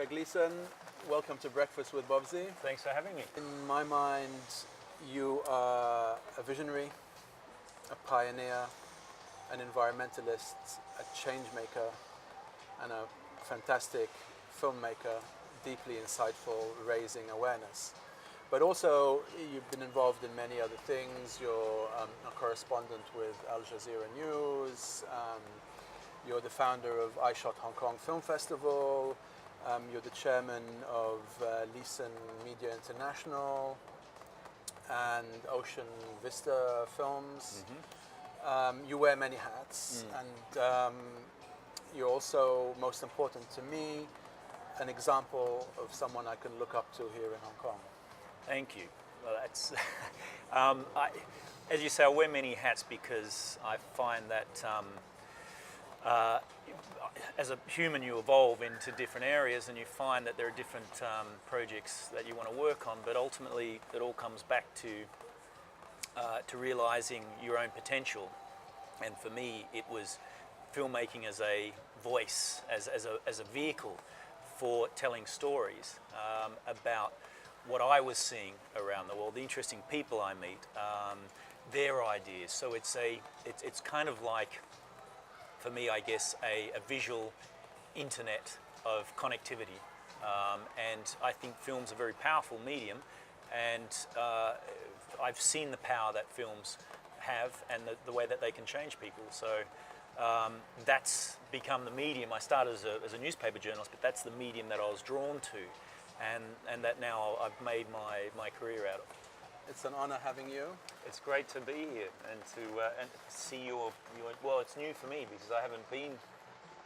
Greg Leeson. Welcome to Breakfast with Bobsy. Thanks for having me. In my mind, you are a visionary, a pioneer, an environmentalist, a change maker, and a fantastic filmmaker, deeply insightful, raising awareness. But also, you've been involved in many other things. You're a correspondent with Al Jazeera News. You're the founder of I Shot Hong Kong Film Festival. You're the chairman of Leeson Media International and Ocean Vista Films. Mm-hmm. You wear many hats, and you're also, most important to me, an example of someone I can look up to here in Hong Kong. Thank you. Well, that's as you say, I wear many hats because I find that as a human you evolve into different areas and you find that there are different projects that you want to work on, but ultimately it all comes back to realizing your own potential. And for me, it was filmmaking as a voice, as a vehicle for telling stories about what I was seeing around the world, the interesting people I meet, their ideas. So it's kind of like, for me, I guess, a visual internet of connectivity. And I think film's a very powerful medium, and I've seen the power that films have and the way that they can change people. So that's become the medium. I started as a newspaper journalist, but that's the medium that I was drawn to, and that now I've made my career out of. It's an honor having you. It's great to be here and to see your. Well, it's new for me because I haven't been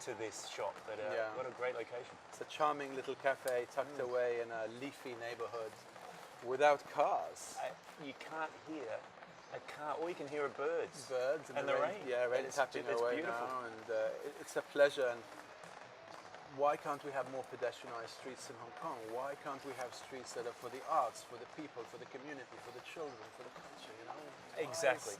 to this shop, but what a great location. It's a charming little cafe tucked away in a leafy neighborhood without cars. You can't hear a car, all you can hear are birds. Birds and the rain. Yeah, rain tapping away now, and it's a pleasure. And why can't we have more pedestrianized streets in Hong Kong? Why can't we have streets that are for the arts, for the people, for the community, for the children, for the culture, you know? Exactly.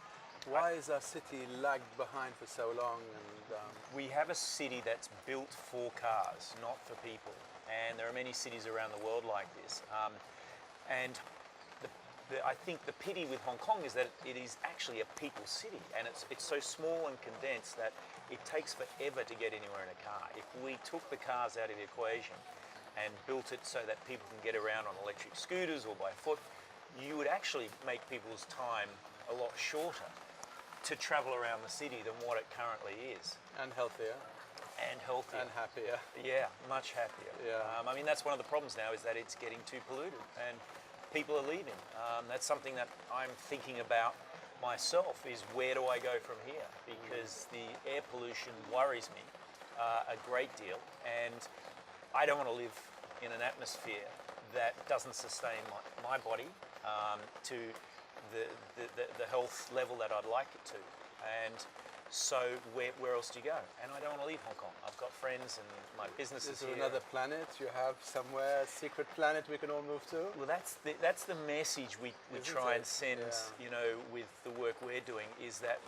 Why is our city lagged behind for so long? And we have a city that's built for cars, not for people. And there are many cities around the world like this. And I think the pity with Hong Kong is that it is actually a people's city, and it's so small and condensed that it takes forever to get anywhere in a car. If we took the cars out of the equation and built it so that people can get around on electric scooters or by foot, you would actually make people's time a lot shorter to travel around the city than what it currently is. And healthier. And healthier. And happier. Yeah, much happier. Yeah. I mean, that's one of the problems now, is that it's getting too polluted and people are leaving. That's something that I'm thinking about myself, is where do I go from here? Because the air pollution worries me a great deal, and I don't want to live in an atmosphere that doesn't sustain my body to the health level that I'd like it to. And so where else do you go? And I don't want to leave Hong Kong. I've got friends and my business is here. Is there another planet you have somewhere, a secret planet we can all move to? Well, that's the message we try and send, you know, with the work we're doing, is that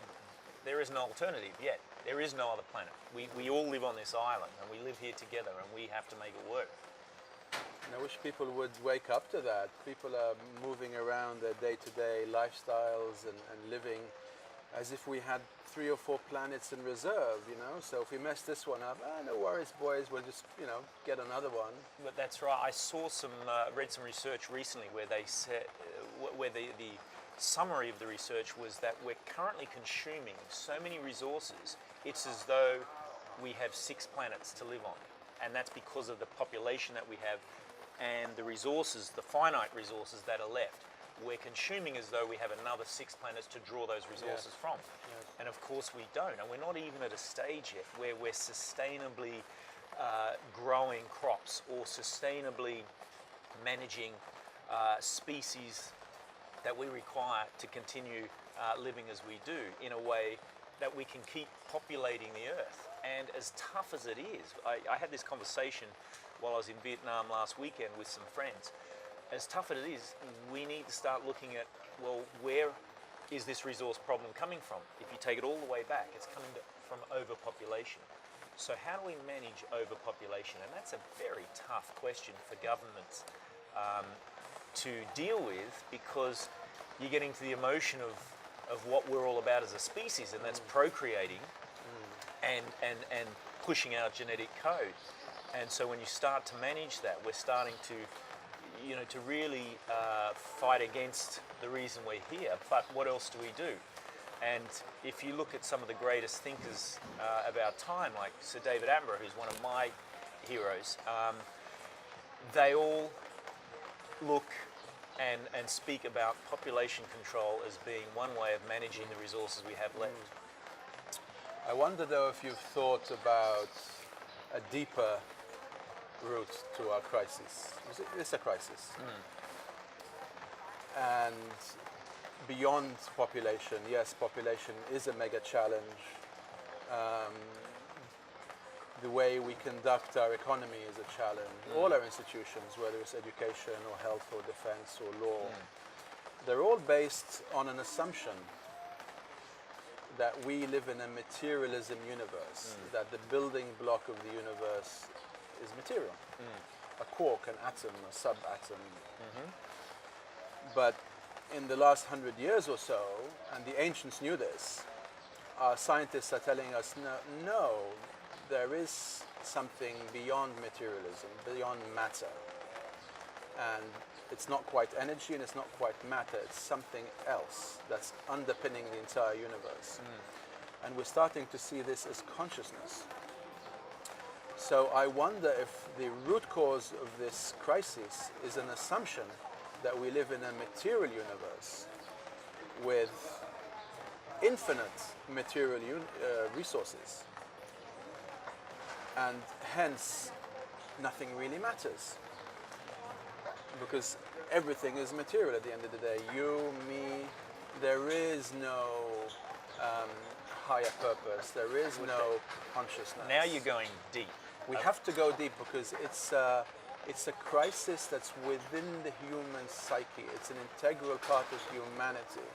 there is an alternative yet. There is no other planet. We all live on this island, and we live here together, and we have to make it work. And I wish people would wake up to that. People are moving around their day-to-day lifestyles and living as if we had 3 or 4 planets in reserve, you know. So if we mess this one up, no worries, boys, we'll just, you know, get another one. But that's right. I saw read some research recently where they said, where the summary of the research was that we're currently consuming so many resources, it's as though we have 6 planets to live on. And that's because of the population that we have and the resources, the finite resources that are left. We're consuming as though we have another 6 planets to draw those resources from. Yes. And of course we don't. And we're not even at a stage yet where we're sustainably growing crops or sustainably managing species that we require to continue living as we do, in a way that we can keep populating the earth. And as tough as it is, I had this conversation while I was in Vietnam last weekend with some friends. As tough as it is, we need to start looking at, well, where is this resource problem coming from? If you take it all the way back, it's coming from overpopulation. So how do we manage overpopulation? And that's a very tough question for governments to deal with, because you're getting to the emotion of what we're all about as a species, and that's procreating and pushing our genetic code. And so when you start to manage that, we're starting to, to really fight against the reason we're here. But what else do we do? And if you look at some of the greatest thinkers of our time, like Sir David Attenborough, who's one of my heroes, they all look and speak about population control as being one way of managing the resources we have left. I wonder though if you've thought about a deeper route to our crisis. It's a crisis. And beyond population, yes, population is a mega challenge. The way we conduct our economy is a challenge. All our institutions, whether it's education or health or defense or law, they're all based on an assumption that we live in a materialism universe, that the building block of the universe is material. A quark, an atom, a subatom. But in the last 100 years or so, and the ancients knew this, our scientists are telling us, no, there is something beyond materialism, beyond matter. And it's not quite energy and it's not quite matter, it's something else that's underpinning the entire universe. And we're starting to see this as consciousness. So I wonder if the root cause of this crisis is an assumption that we live in a material universe with infinite material resources, and hence nothing really matters, because everything is material at the end of the day. You, me, there is no higher purpose, there is no consciousness. Now you're going deep. We have to go deep because it's a crisis that's within the human psyche. It's an integral part of humanity.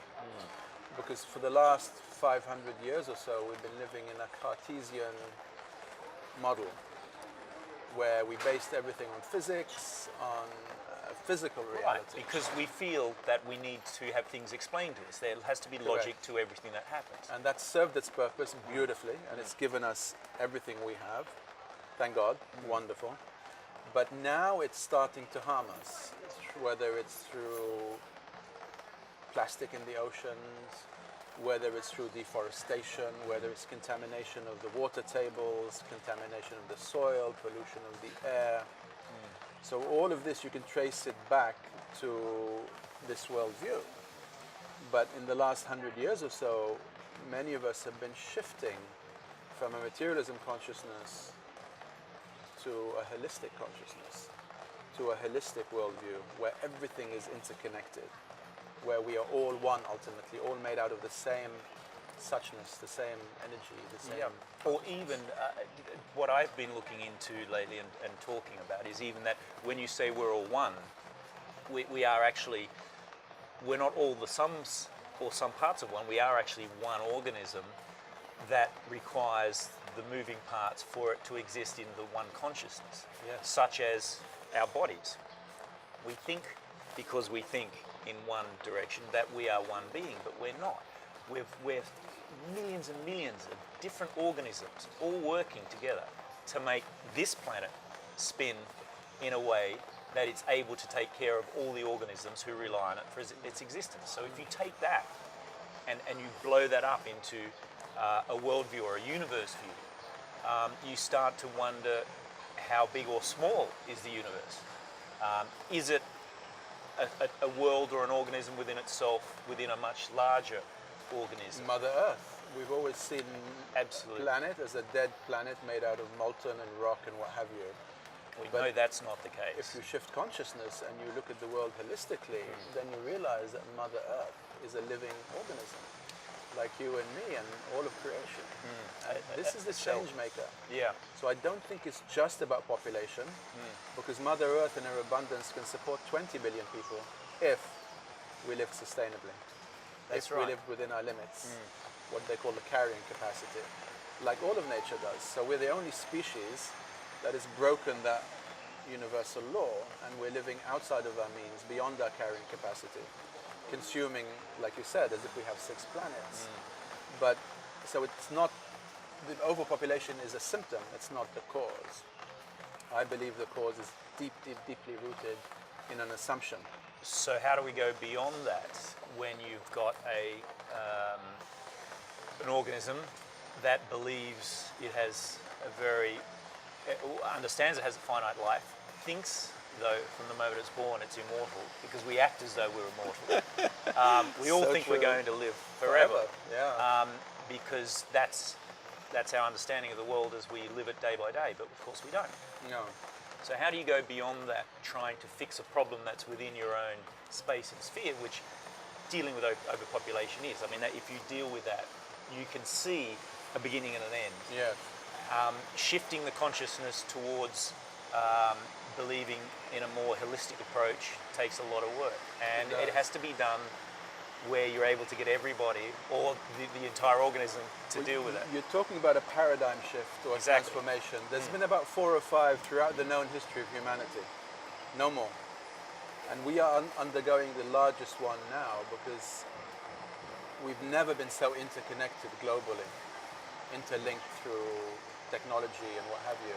Because for the last 500 years or so, we've been living in a Cartesian model where we based everything on physics, on physical reality. Right, because we feel that we need to have things explained to us. There has to be logic to everything that happens. And that served its purpose beautifully, and it's given us everything we have. Thank God, wonderful. But now it's starting to harm us, whether it's through plastic in the oceans, whether it's through deforestation, whether it's contamination of the water tables, contamination of the soil, pollution of the air. So all of this, you can trace it back to this worldview. But in the last 100 years or so, many of us have been shifting from a materialism consciousness to a holistic consciousness, to a holistic worldview where everything is interconnected, where we are all one ultimately, all made out of the same suchness, the same energy, the same... Or even what I've been looking into lately and talking about is even that when you say we're all one, we are actually, we're not all the sums or some parts of one, we are actually one organism that requires the moving parts for it to exist in the one consciousness, such as our bodies. We think because we think in one direction that we are one being, but we're not. We're millions and millions of different organisms all working together to make this planet spin in a way that it's able to take care of all the organisms who rely on it for its existence. So if you take that and you blow that up into a worldview or a universe view, you start to wonder how big or small is the universe. Is it a world or an organism within itself, within a much larger organism? Mother Earth. We've always seen planet as a dead planet made out of molten and rock and what have you. We know that's not the case. If you shift consciousness and you look at the world holistically, then you realize that Mother Earth is a living organism, like you and me and all of creation. And this is the change maker. Yeah. So I don't think it's just about population, because Mother Earth in her abundance can support 20 billion people if we live sustainably. That's if we live within our limits, what they call the carrying capacity. like all of nature does. So we're the only species that has broken that universal law, and we're living outside of our means, beyond our carrying capacity, consuming, like you said, as if we have 6 planets. But so it's not, the overpopulation is a symptom, it's not the cause. I believe the cause is deeply rooted in an assumption. So how do we go beyond that when you've got an organism that believes it has understands it has a finite life, thinks though from the moment it's born it's immortal, because we act as though we're immortal. We all So think true. we're going to live forever. Yeah. Because that's our understanding of the world as we live it day by day, but of course we don't. No. So how do you go beyond that, trying to fix a problem that's within your own space and sphere, which dealing with overpopulation is? I mean, that if you deal with that, you can see a beginning and an end. Yeah. Shifting the consciousness towards believing in a more holistic approach takes a lot of work, and it has to be done where you're able to get everybody or the entire organism to deal with it. You're talking about a paradigm shift or a Exactly. transformation. There's been about 4 or 5 throughout the known history of humanity. No more. And we are undergoing the largest one now because we've never been so interconnected globally, interlinked through technology and what have you.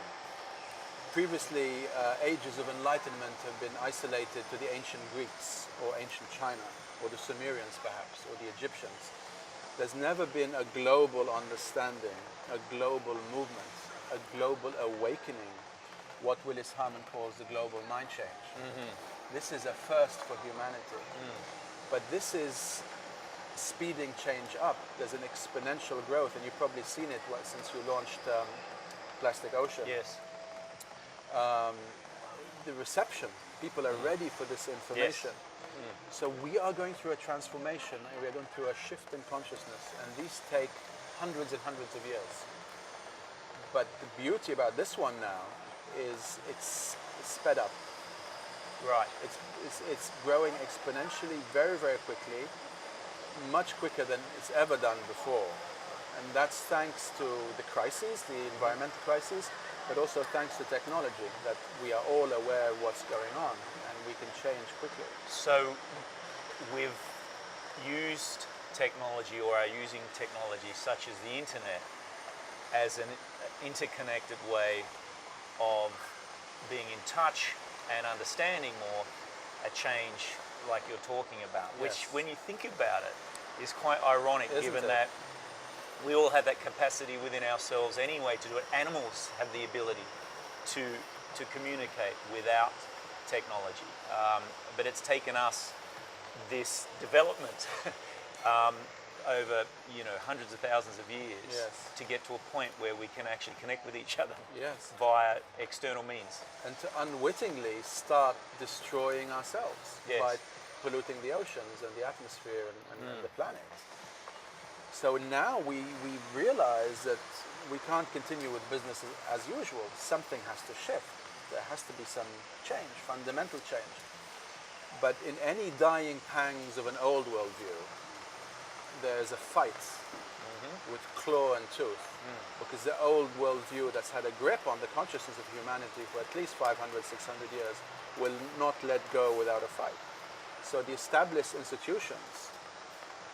Previously, ages of enlightenment have been isolated to the ancient Greeks or ancient China, or the Sumerians perhaps, or the Egyptians. There's never been a global understanding, a global movement, a global awakening, what Willis Harman calls the global mind change. This is a first for humanity. But this is speeding change up. There's an exponential growth, and you've probably seen it since you launched Plastic Ocean. Yes. The reception, people are ready for this information. So we are going through a transformation, and we are going through a shift in consciousness, and these take hundreds and hundreds of years. But the beauty about this one now is it's sped up. Right. It's growing exponentially, very, very quickly, much quicker than it's ever done before. And that's thanks to the crises, the environmental crises, but also thanks to technology, that we are all aware of what's going on and we can change quickly. So we've used technology, or are using technology such as the internet, as an interconnected way of being in touch and understanding more a change like you're talking about, which when you think about it is quite ironic. Isn't given it? that we all have that capacity within ourselves anyway to do it. Animals have the ability to communicate without technology, but it's taken us this development over hundreds of thousands of years to get to a point where we can actually connect with each other via external means. And to unwittingly start destroying ourselves by polluting the oceans and the atmosphere and the planet. So now we realize that we can't continue with business as usual. Something has to shift. There has to be some change, fundamental change. But in any dying pangs of an old worldview, there's a fight with claw and tooth. Because the old worldview that's had a grip on the consciousness of humanity for at least 500, 600 years will not let go without a fight. So the established institutions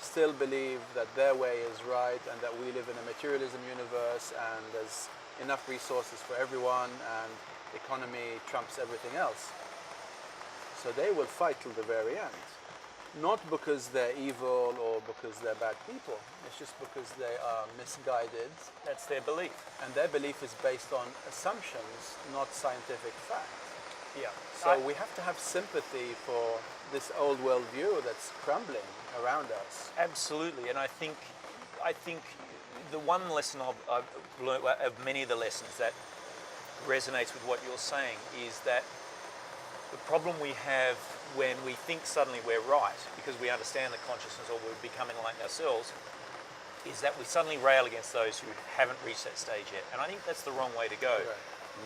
still believe that their way is right and that we live in a materialism universe and there's enough resources for everyone and economy trumps everything else. So they will fight till the very end. Not because they're evil or because they're bad people. It's just because they are misguided. That's their belief. And their belief is based on assumptions, not scientific fact. Yeah. So we have to have sympathy for this old worldview that's crumbling around us. Absolutely, and I think the one lesson I've learned, of many of the lessons that resonates with what you're saying, is that the problem we have when we think suddenly we're right because we understand the consciousness or we're becoming like ourselves, is that we suddenly rail against those who haven't reached that stage yet, and I think that's the wrong way to go.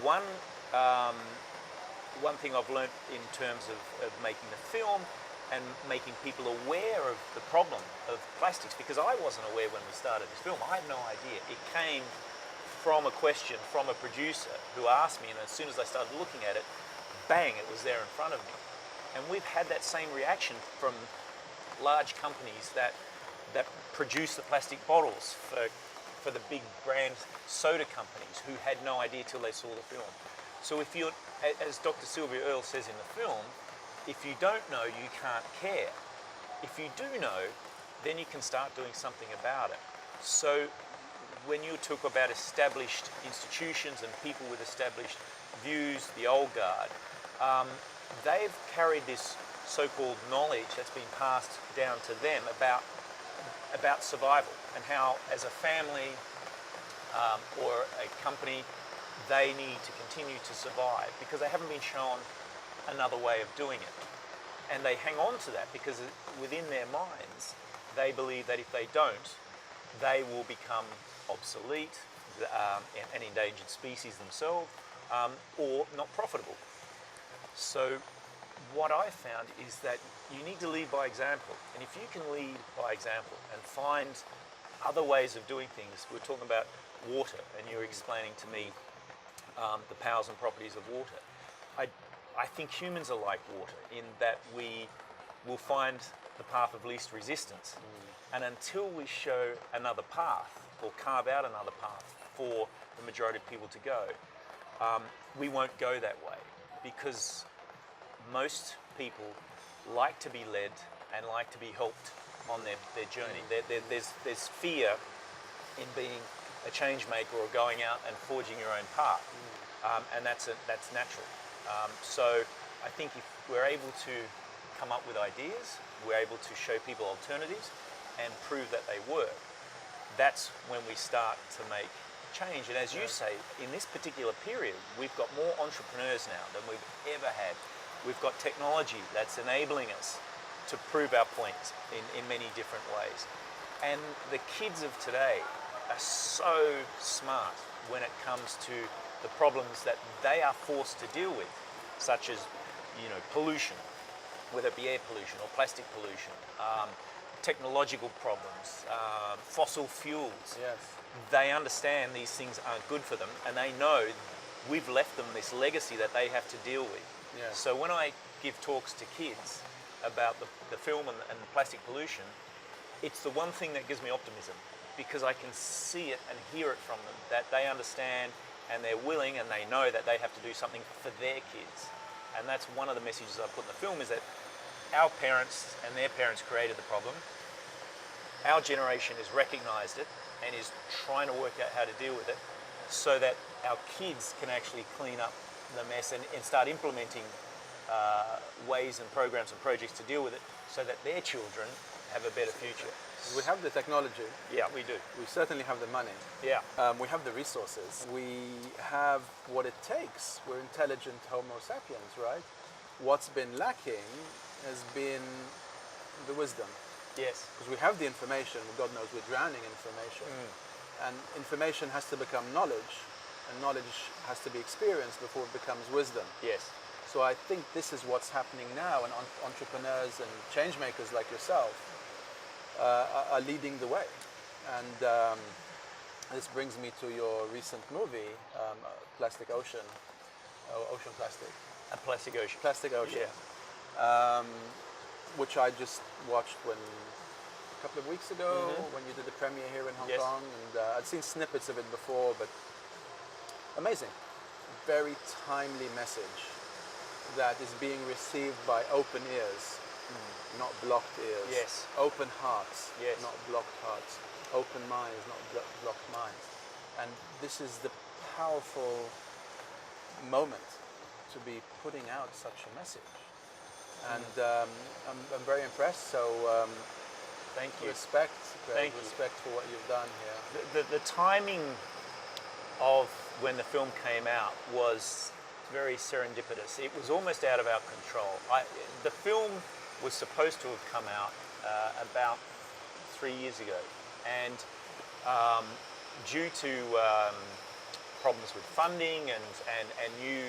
Right. One thing I've learned in terms of making the film and making people aware of the problem of plastics, because I wasn't aware when we started this film. I had no idea. It came from a question from a producer who asked me, and as soon as I started looking at it, bang, it was there in front of me. And we've had that same reaction from large companies that produce the plastic bottles for the big brand soda companies who had no idea till they saw the film. So if you're, as Dr. Sylvia Earle says in the film, if you don't know, you can't care. If you do know, then you can start doing something about it. So when you talk about established institutions and people with established views, the old guard, they've carried this so-called knowledge that's been passed down to them about survival and how, as a family or a company, they need to continue to survive because they haven't been shown another way of doing it. And they hang on to that because within their minds, they believe that if they don't, they will become obsolete, an endangered species themselves, or not profitable. So what I found is that you need to lead by example. And if you can lead by example and find other ways of doing things, we're talking about water, and you're explaining to me the powers and properties of water. I think humans are like water in that we will find the path of least resistance. And until we show another path or carve out another path for the majority of people to go, we won't go that way because most people like to be led and like to be helped on their journey. There's fear in being a change maker or going out and forging your own path, and that's natural. So I think if we're able to come up with ideas, we're able to show people alternatives and prove that they work, that's when we start to make change. And as you say, in this particular period, we've got more entrepreneurs now than we've ever had. We've got technology that's enabling us to prove our points in many different ways. And the kids of today are so smart when it comes to the problems that they are forced to deal with, such as, pollution, whether it be air pollution or plastic pollution, technological problems, fossil fuels. Yes. They understand these things aren't good for them, and they know we've left them this legacy that they have to deal with. Yes. So when I give talks to kids about the film and plastic pollution, it's the one thing that gives me optimism because I can see it and hear it from them, that they understand and they're willing and they know that they have to do something for their kids. And that's one of the messages I put in the film, is that our parents and their parents created the problem. Our generation has recognised it and is trying to work out how to deal with it so that our kids can actually clean up the mess and start implementing ways and programs and projects to deal with it so that their children have a better future. We have the technology. Yeah, we do. We certainly have the money. Yeah. We have the resources. We have what it takes. We're intelligent Homo sapiens, right? What's been lacking has been the wisdom. Yes. Because we have the information, God knows we're drowning in information. And information has to become knowledge, and knowledge has to be experienced before it becomes wisdom. Yes. So I think this is what's happening now, and entrepreneurs and change makers like yourself are leading the way. And this brings me to your recent movie, Plastic Ocean, Ocean Plastic. A Plastic Ocean. Plastic Ocean. Yeah. Which I just watched a couple of weeks ago when you did the premiere here in Hong Kong, and I'd seen snippets of it before, but amazing. Very timely message that is being received by open ears, not blocked ears. Yes. Open hearts, Yes. not blocked hearts. Open minds, not blocked minds. And this is the powerful moment to be putting out such a message. And I'm very impressed. So thank you. Respect, Thank you. respect for what you've done here. The timing of when the film came out was very serendipitous. It was almost out of our control. The film was supposed to have come out about 3 years ago, and due to problems with funding and new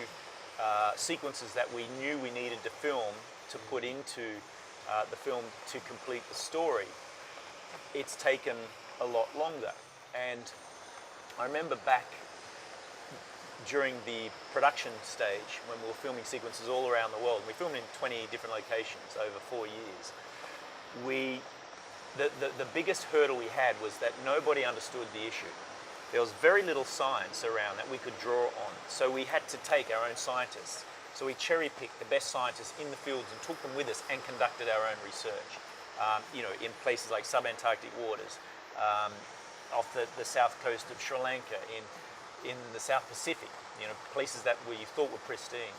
sequences that we knew we needed to film to put into the film to complete the story, it's taken a lot longer. And I remember back during the production stage when we were filming sequences all around the world. We filmed in 20 different locations over 4 years. The biggest hurdle we had was that nobody understood the issue. There was very little science around that we could draw on. So we had to take our own scientists. So we cherry-picked the best scientists in the fields and took them with us and conducted our own research. In places like subantarctic waters, off the south coast of Sri Lanka, in the South Pacific, places that we thought were pristine.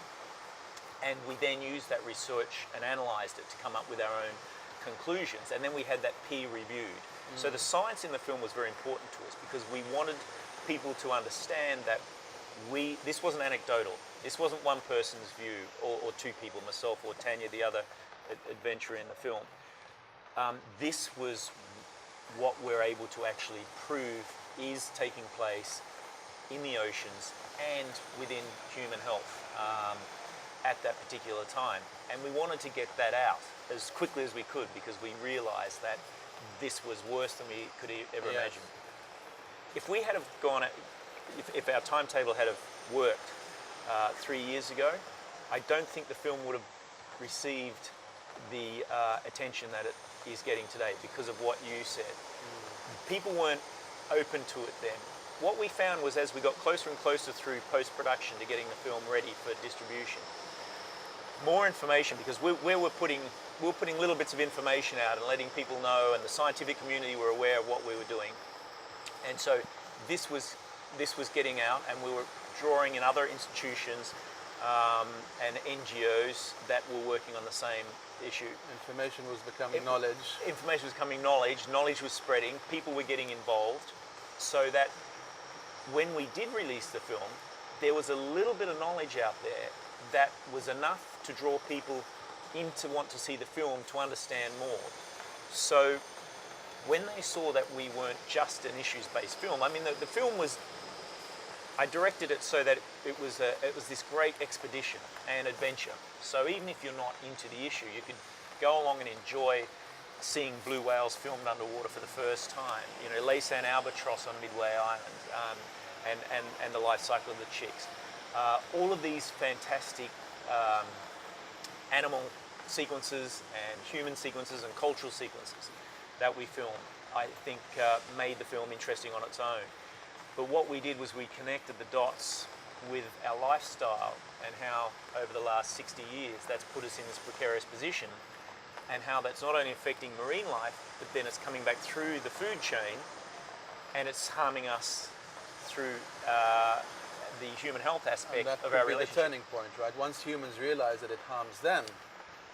And we then used that research and analysed it to come up with our own conclusions, and then we had that peer reviewed. So the science in the film was very important to us because we wanted people to understand that this wasn't anecdotal. This wasn't one person's view or two people, myself or Tanya, the other adventurer in the film. This was what we're able to actually prove is taking place in the oceans and within human health at that particular time. And we wanted to get that out as quickly as we could because we realized that this was worse than we could ever imagine. If we had have gone, if our timetable had have worked 3 years ago, I don't think the film would have received the attention that it is getting today because of what you said. People weren't open to it then. What we found was as we got closer and closer through post-production to getting the film ready for distribution, more information, because we were putting little bits of information out and letting people know, and the scientific community were aware of what we were doing. And so this was getting out, and we were drawing in other institutions and NGOs that were working on the same issue. Information was becoming knowledge. Information was becoming knowledge. Knowledge was spreading. People were getting involved, so that when we did release the film, there was a little bit of knowledge out there that was enough to draw people in to want to see the film, to understand more. So when they saw that we weren't just an issues-based film, I mean, the film was, I directed it so that it was this great expedition and adventure. So even if you're not into the issue, you could go along and enjoy seeing blue whales filmed underwater for the first time. Leeson albatross on Midway Island, and the life cycle of the chicks. All of these fantastic animal sequences and human sequences and cultural sequences that we filmed, I think made the film interesting on its own. But what we did was we connected the dots with our lifestyle and how over the last 60 years that's put us in this precarious position, and how that's not only affecting marine life, but then it's coming back through the food chain and it's harming us through the human health aspect of our relationship. The turning point, right? Once humans realize that it harms them.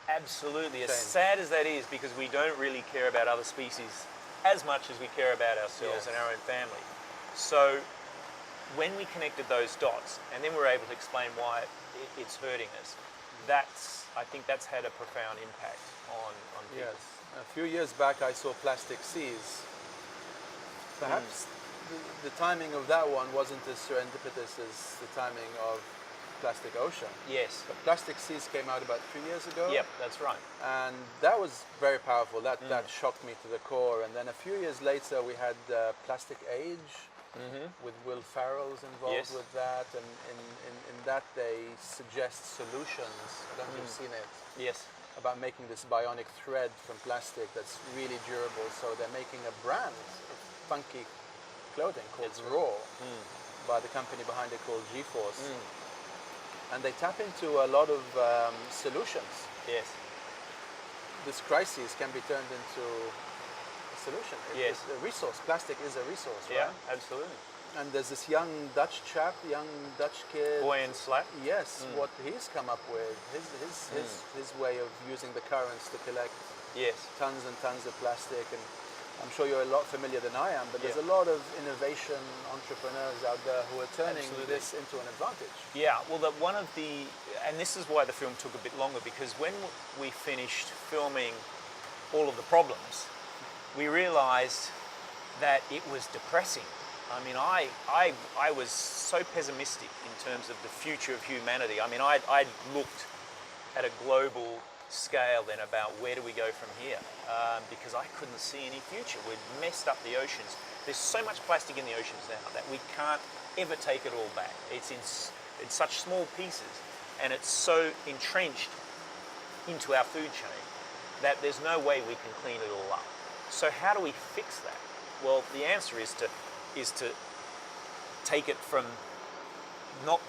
Absolutely. As sad as that is, because we don't really care about other species as much as we care about ourselves and our own family. So when we connected those dots, and then we were able to explain why it's hurting us, I think that's had a profound impact on people. Yes. A few years back I saw Plastic Seas. Perhaps the timing of that one wasn't as serendipitous as the timing of Plastic Ocean. Yes. But Plastic Seas came out about 3 years ago. Yep, that's right. And that was very powerful. That shocked me to the core. And then a few years later we had Plastic Age with Will Ferrell's involved with that. And in that they suggest solutions. I don't know if you've seen it. Yes. About making this bionic thread from plastic that's really durable. So they're making a brand of funky clothing called Raw by the company behind it called G-Force. And they tap into a lot of solutions. Yes. This crisis can be turned into a solution. It's a resource. Plastic is a resource, right? Yeah, absolutely. And there's this young Dutch chap, young Dutch kid. Boy in Slack. Yes, what he's come up with, his way of using the currents to collect tons and tons of plastic. And I'm sure you're a lot familiar than I am, but there's a lot of innovation entrepreneurs out there who are turning this into an advantage. Yeah, well, and this is why the film took a bit longer, because when we finished filming all of the problems, we realized that it was depressing. I mean, I was so pessimistic in terms of the future of humanity. I mean, I looked at a global scale then about where do we go from here, because I couldn't see any future. We'd messed up the oceans. There's so much plastic in the oceans now that we can't ever take it all back. It's in such small pieces, and it's so entrenched into our food chain that there's no way we can clean it all up. So how do we fix that? Well, the answer is to take it from not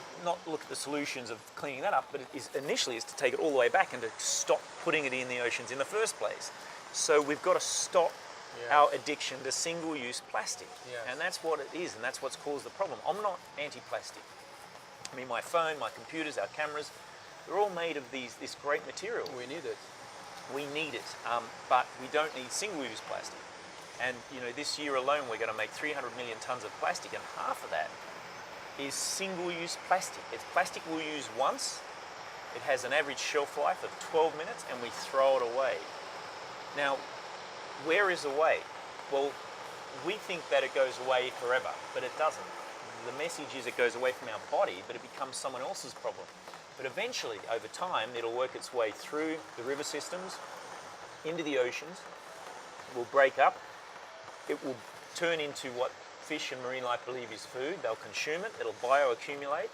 look at the solutions of cleaning that up, but initially is to take it all the way back and to stop putting it in the oceans in the first place. So we've got to stop our addiction to single-use plastic. Yes. And that's what it is, and that's what's caused the problem. I'm not anti-plastic. I mean, my phone, my computers, our cameras, they're all made of this great material. We need it. We need it, but we don't need single-use plastic. And you know, this year alone, we're going to make 300 million tons of plastic, and half of that is single-use plastic. It's plastic we'll use once. It has an average shelf life of 12 minutes, and we throw it away. Now, where is away? Well, we think that it goes away forever, but it doesn't. The message is it goes away from our body, but it becomes someone else's problem. But eventually, over time, it'll work its way through the river systems, into the oceans, will break up, it will turn into what fish and marine life believe is food. They'll consume it, it'll bioaccumulate,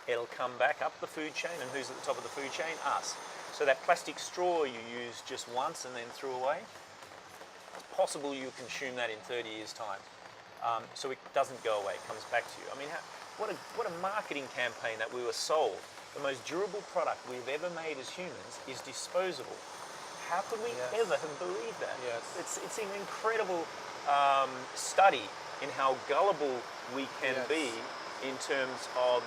it'll come back up the food chain, and who's at the top of the food chain? Us. So that plastic straw you use just once and then threw away, it's possible you consume that in 30 years' time. So it doesn't go away, it comes back to you. I mean, what a marketing campaign that we were sold. The most durable product we've ever made as humans is disposable. How could we ever have believed that? Yes. It's an incredible study in how gullible we can be in terms of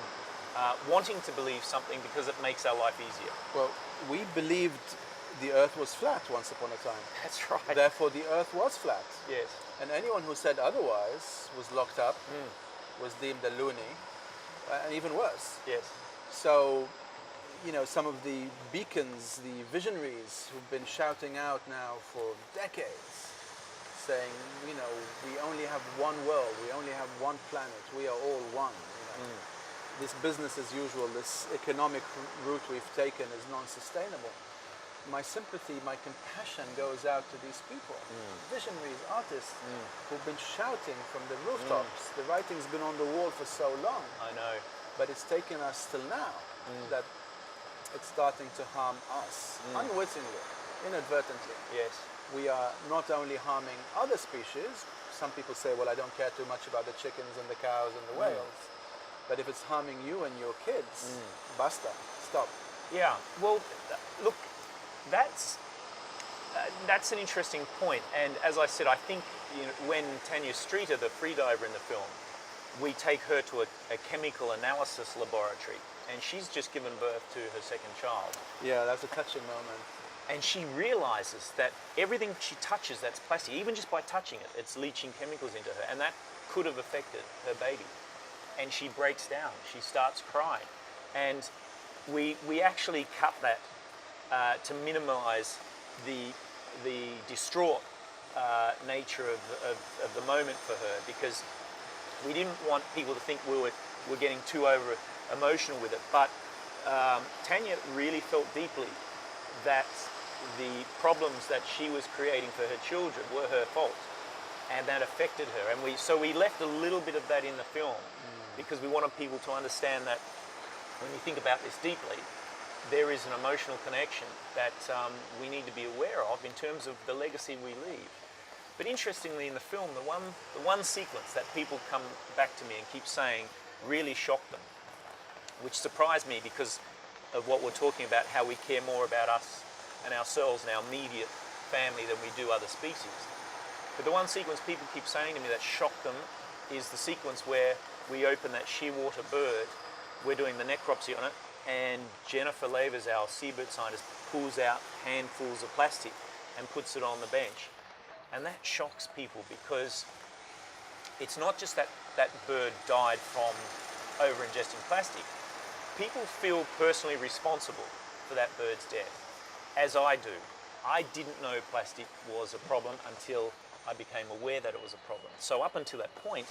wanting to believe something because it makes our life easier. Well, we believed the earth was flat once upon a time. That's right. Therefore, the earth was flat. Yes. And anyone who said otherwise was locked up, was deemed a loony, and even worse. Yes. So, you know, some of the beacons, the visionaries who've been shouting out now for decades, saying, you know, we only have one world, we only have one planet, we are all one. You know? This business as usual, this economic route we've taken is non-sustainable. My sympathy, my compassion goes out to these people, visionaries, artists, who've been shouting from the rooftops. The writing's been on the wall for so long. I know. But it's taken us till now that it's starting to harm us, unwittingly, inadvertently. Yes. We are not only harming other species. Some people say, well, I don't care too much about the chickens and the cows and the whales. But if it's harming you and your kids, basta, stop. Yeah, well, look, that's an interesting point. And as I said, I think when Tanya Streeter, the freediver in the film, we take her to a chemical analysis laboratory, and she's just given birth to her second child. Yeah, that's a touching moment. And she realizes that everything she touches that's plastic, even just by touching it, it's leaching chemicals into her, and that could have affected her baby. And she breaks down, she starts crying. And we actually cut that to minimize the distraught nature of the moment for her, because we didn't want people to think we were getting too over emotional with it. But Tanya really felt deeply that the problems that she was creating for her children were her fault, and that affected her. And so we left a little bit of that in the film because we wanted people to understand that when you think about this deeply, there is an emotional connection that we need to be aware of in terms of the legacy we leave. But interestingly, in the film, the one sequence that people come back to me and keep saying really shocked them, which surprised me because of what we're talking about, how we care more about us and ourselves and our immediate family than we do other species. But the one sequence people keep saying to me that shocked them is the sequence where we open that shearwater bird, we're doing the necropsy on it, and Jennifer Lavers, our seabird scientist, pulls out handfuls of plastic and puts it on the bench. And that shocks people because it's not just that that bird died from over-ingesting plastic. People feel personally responsible for that bird's death, as I do. I didn't know plastic was a problem until I became aware that it was a problem. So up until that point,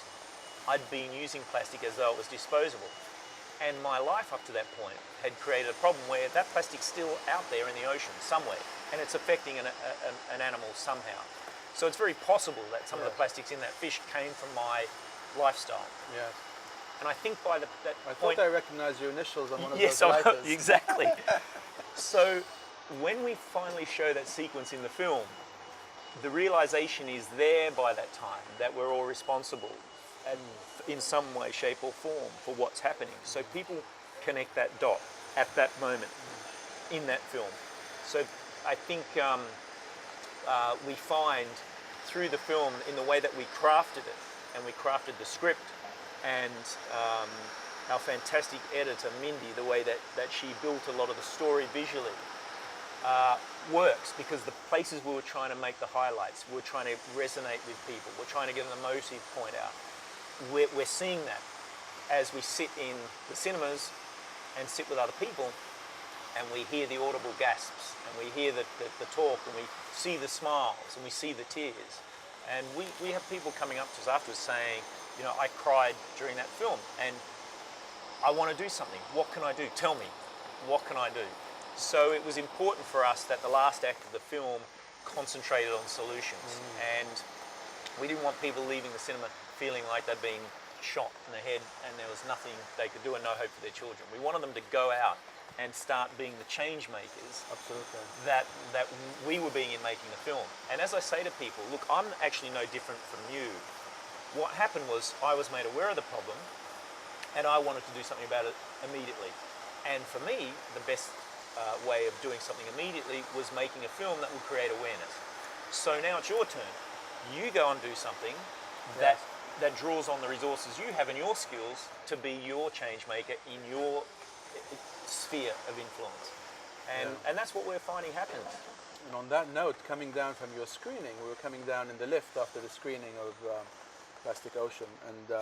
I'd been using plastic as though it was disposable. And my life up to that point had created a problem where that plastic's still out there in the ocean somewhere, and it's affecting an animal somehow. So it's very possible that some of the plastics in that fish came from my lifestyle. Yes. And I think by that I point... thought I recognized your initials on one of yes, those lighters. exactly. So when we finally show that sequence in the film, the realization is there by that time that we're all responsible and in some way, shape or form for what's happening. So people connect that dot at that moment in that film. So I think we find through the film, in the way that we crafted it, and we crafted the script, and our fantastic editor, Mindy, the way that she built a lot of the story visually, works, because the places we were trying to make the highlights, we're trying to resonate with people, we're trying to get an emotive point out. We're seeing that as we sit in the cinemas and sit with other people, and we hear the audible gasps, and we hear the talk, and we see the smiles, and we see the tears. And we have people coming up to us afterwards saying, you know, I cried during that film, and I want to do something. What can I do? Tell me, what can I do? So it was important for us that the last act of the film concentrated on solutions. And we didn't want people leaving the cinema feeling like they'd been shot in the head and there was nothing they could do and no hope for their children. We wanted them to go out and start being the change makers. Absolutely. that we were being in making the film. And as I say to people, look, I'm actually no different from you. What happened was I was made aware of the problem and I wanted to do something about it immediately. And for me, the best way of doing something immediately was making a film that would create awareness. So now it's your turn. You go and do something that draws on the resources you have and your skills to be your change maker in your sphere of influence. And that's what we're finding happens. And on that note, coming down from your screening, we were coming down in the lift after the screening of Plastic Ocean, and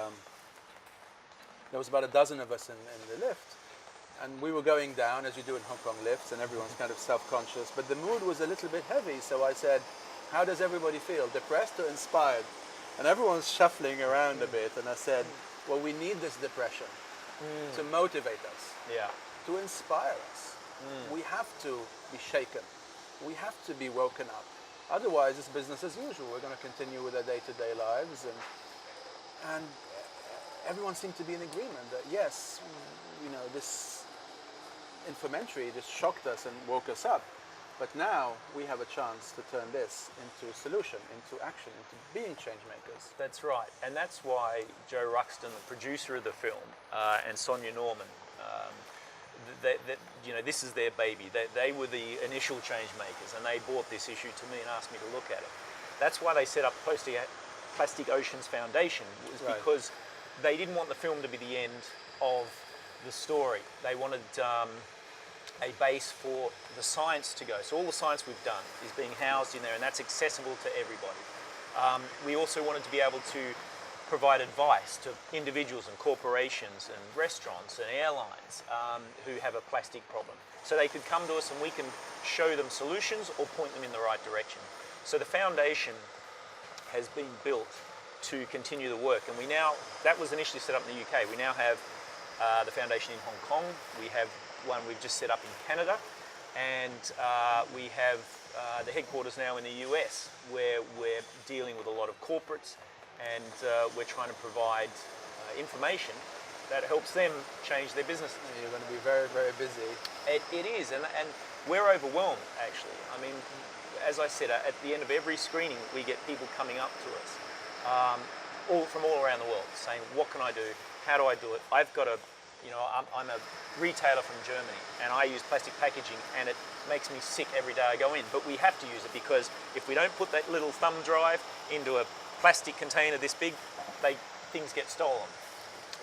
there was about a dozen of us in the lift. And we were going down, as you do in Hong Kong lifts, and everyone's kind of self-conscious, but the mood was a little bit heavy, so I said, how does everybody feel, depressed or inspired? And everyone's shuffling around a bit, and I said, well, we need this depression to motivate us, to inspire us. We have to be shaken. We have to be woken up. Otherwise, it's business as usual. We're going to continue with our day-to-day lives, and everyone seemed to be in agreement that, yes, you know, this infomentary just shocked us and woke us up. But now we have a chance to turn this into solution, into action, into being change makers. That's right, and that's why Joe Ruxton, the producer of the film, and Sonia Norman, you know, this is their baby. They were the initial change makers, and they brought this issue to me and asked me to look at it. That's why they set up Plastic Oceans Foundation, was because they didn't want the film to be the end of the story. They wanted a base for the science to go. So all the science we've done is being housed in there, and that's accessible to everybody. We also wanted to be able to provide advice to individuals and corporations and restaurants and airlines who have a plastic problem. So they could come to us and we can show them solutions or point them in the right direction. So the foundation has been built to continue the work, and that was initially set up in the UK. We now have the foundation in Hong Kong. We have one we've just set up in Canada, and we have the headquarters now in the US, where we're dealing with a lot of corporates, and we're trying to provide information that helps them change their businesses. You're going to be very, very busy. It is, and we're overwhelmed, actually. I mean, as I said, at the end of every screening, we get people coming up to us, from all around the world, saying, what can I do? How do I do it? I've got I'm a retailer from Germany, and I use plastic packaging, and it makes me sick every day I go in. But we have to use it, because if we don't put that little thumb drive into a plastic container this big, things get stolen.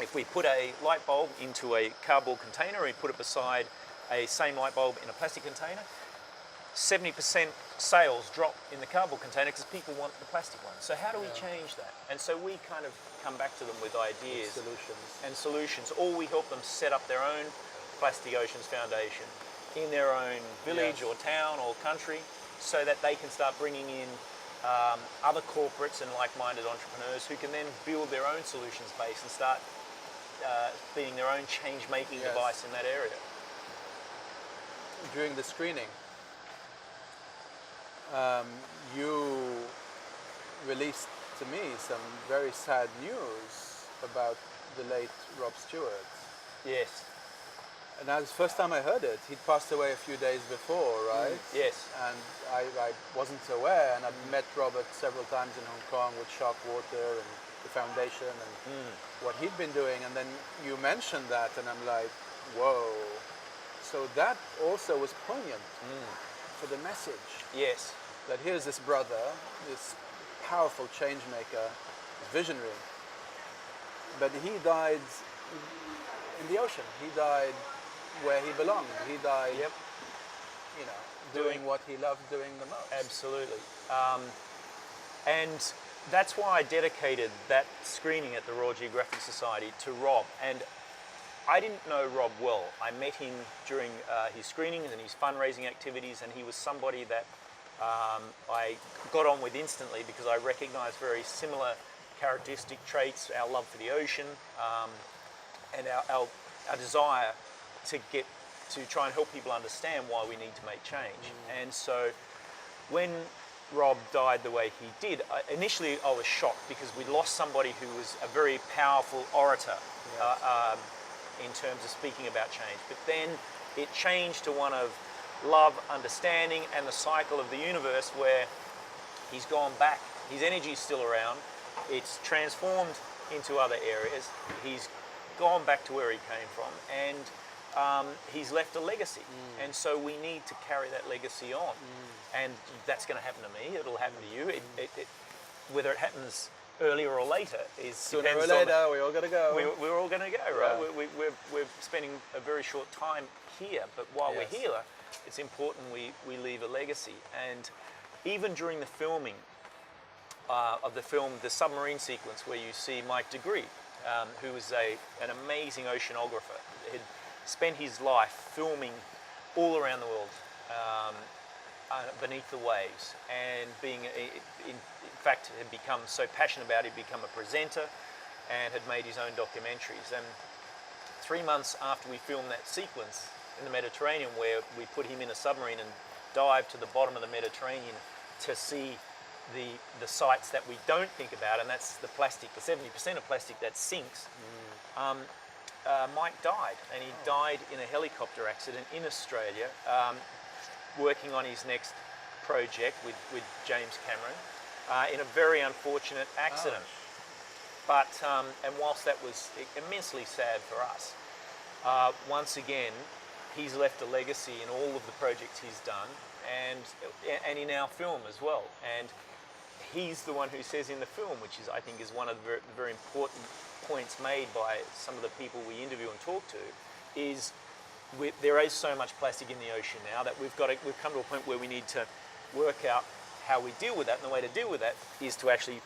If we put a light bulb into a cardboard container, and we put it beside a same light bulb in a plastic container, 70% sales drop in the cardboard container because people want the plastic one. So how do we change that? And so we kind of come back to them with ideas and solutions, or we help them set up their own Plastic Oceans Foundation in their own village or town or country, so that they can start bringing in other corporates and like-minded entrepreneurs who can then build their own solutions base and start being their own change-making device in that area. During the screening, you released to me some very sad news about the late Rob Stewart. Yes. And that was the first time I heard it. He'd passed away a few days before, right? Yes. And I wasn't aware, and I'd met Robert several times in Hong Kong with Shark Water and the foundation and what he'd been doing. And then you mentioned that, and I'm like, whoa. So that also was poignant for the message. Yes. That here's this brother, this powerful change maker, visionary, but he died in the ocean. He died where he belonged. He died, you know, doing what he loved doing the most. Absolutely. And that's why I dedicated that screening at the Royal Geographic Society to Rob. And I didn't know Rob well. I met him during his screenings and his fundraising activities, and he was somebody that I got on with instantly because I recognized very similar characteristic traits, our love for the ocean, and our desire to try and help people understand why we need to make change. And so when Rob died the way he did, initially I was shocked because we lost somebody who was a very powerful orator in terms of speaking about change. But then it changed to one of love, understanding, and the cycle of the universe where he's gone back. His energy's still around. It's transformed into other areas. He's gone back to where he came from, and he's left a legacy. And so we need to carry that legacy on. And that's going to happen to me. It'll happen to you. Whether it happens earlier or later is sooner or later. We all got to go. We're all going to go, right? We're spending a very short time here, but while we're here, it's important we leave a legacy. And even during the filming of the film, the submarine sequence where you see Mike DeGree, who was an amazing oceanographer, had spent his life filming all around the world beneath the waves, and being, in fact, had become so passionate about it, he'd become a presenter and had made his own documentaries. And 3 months after we filmed that sequence in the Mediterranean, where we put him in a submarine and dived to the bottom of the Mediterranean to see the sites that we don't think about, and that's the plastic, the 70% of plastic that sinks. Mike died, and he died in a helicopter accident in Australia, working on his next project with James Cameron, in a very unfortunate accident. But and whilst that was immensely sad for us, once again, he's left a legacy in all of the projects he's done, and in our film as well. And he's the one who says in the film, which is, I think, is one of the very important points made by some of the people we interview and talk to, is there is so much plastic in the ocean now that we've come to a point where we need to work out how we deal with that. And the way to deal with that is to actually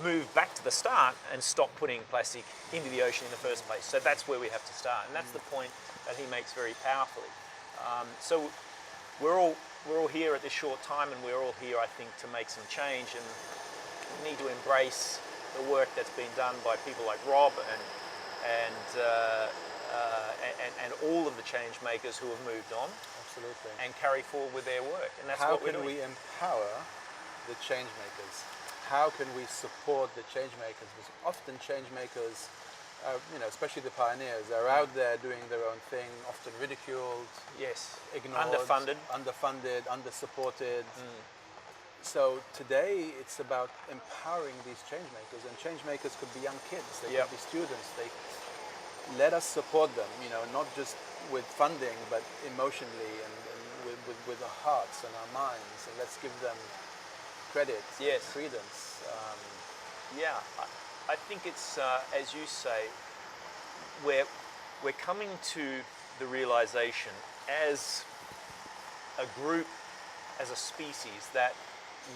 move back to the start and stop putting plastic into the ocean in the first place. So that's where we have to start, and that's the point that he makes very powerfully. So we're all here at this short time, and we're all here, I think, to make some change, and we need to embrace the work that's been done by people like Rob and all of the change makers who have moved on. Absolutely. And carry forward with their work. And that's how what we're doing. How can we empower the change makers? How can we support the change makers? Because often change makers, especially the pioneers, are out there doing their own thing, often ridiculed, ignored, underfunded, under-supported. So today it's about empowering these change makers, and change makers could be young kids, they could be students. Let us support them, not just with funding, but emotionally and with our hearts and our minds, and let's give them credit, and credence. I think it's, as you say, we're coming to the realization as a group, as a species, that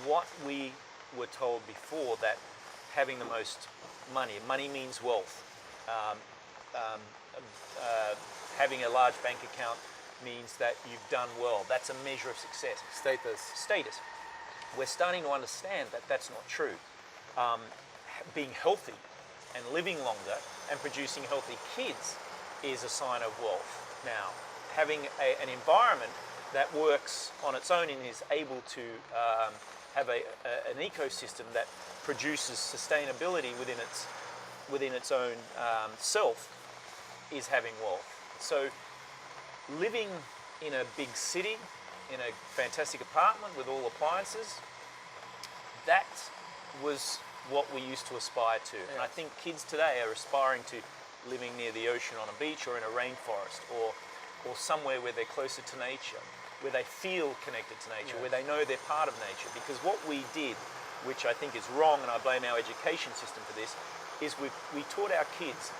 what we were told before, that having the most money means wealth, having a large bank account means that you've done well. That's a measure of success. Status. We're starting to understand that that's not true. Being healthy and living longer and producing healthy kids is a sign of wealth now. Having an environment that works on its own and is able to have an ecosystem that produces sustainability within its own self is having wealth. So living in a big city, in a fantastic apartment with all appliances, that was what we used to aspire to. Yes. And I think kids today are aspiring to living near the ocean on a beach or in a rainforest or somewhere where they're closer to nature, where they feel connected to nature, Yes. where they know they're part of nature. Because what we did, which I think is wrong, and I blame our education system for this, is we taught our kids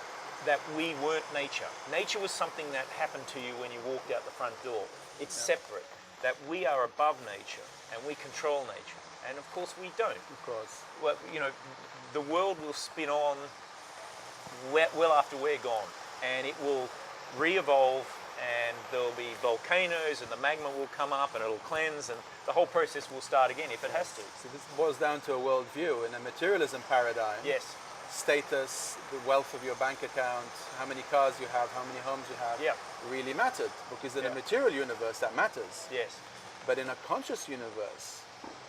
that we weren't nature. Nature was something that happened to you when you walked out the front door. It's separate, that we are above nature and we control nature. And of course we don't. Of course. Well, you know, the world will spin on well after we're gone, and it will re-evolve, and there'll be volcanoes and the magma will come up and it'll cleanse, and the whole process will start again if it has to. So this boils down to a worldview. In a materialism paradigm, Yes. status, the wealth of your bank account, how many cars you have, how many homes you have, Yeah. really mattered. Because in a Yeah. material universe, that matters. Yes. But in a conscious universe,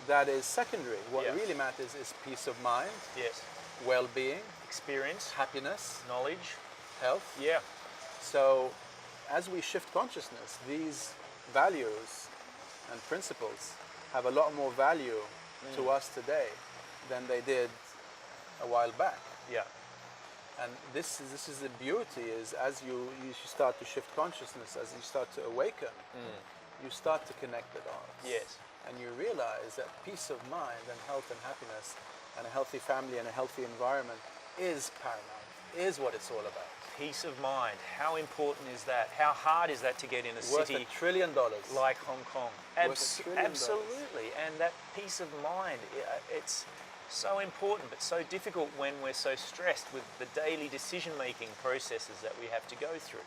that is secondary. What Yeah. really matters is peace of mind, Yes. well-being, Experience, happiness, knowledge. health. Yeah. So as we shift consciousness, these values and principles have a lot more value to us today than they did a while back. Yeah. And this is the beauty, is as you start to shift consciousness, as you start to awaken, you start to connect the dots. Yes. And you realize that peace of mind and health and happiness and a healthy family and a healthy environment is paramount, is what it's all about. Peace of mind. How important is that? How hard is that to get in a Worth city $1 trillion. like Hong Kong? Worth $1 trillion. Absolutely. And that peace of mind, it's so important, but so difficult when we're so stressed with the daily decision-making processes that we have to go through.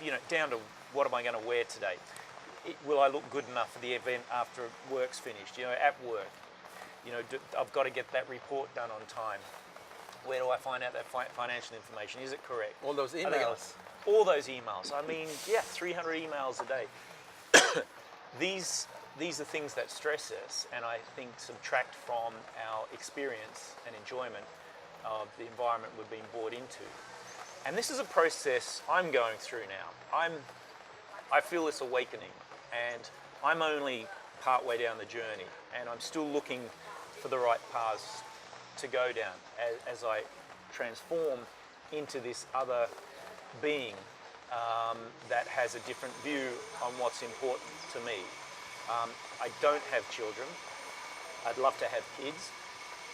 You know, down to what am I going to wear today? Will I look good enough for the event after work's finished? You know, at work, you know, I've got to get that report done on time. Where do I find out that financial information? Is it correct? All those emails. All those emails. I mean, yeah, 300 emails a day. These are things that stress us, and I think subtract from our experience and enjoyment of the environment we've been brought into. And this is a process I'm going through now. I feel this awakening, and I'm only partway down the journey, and I'm still looking for the right paths to go down as I transform into this other being that has a different view on what's important to me. I don't have children. I'd love to have kids.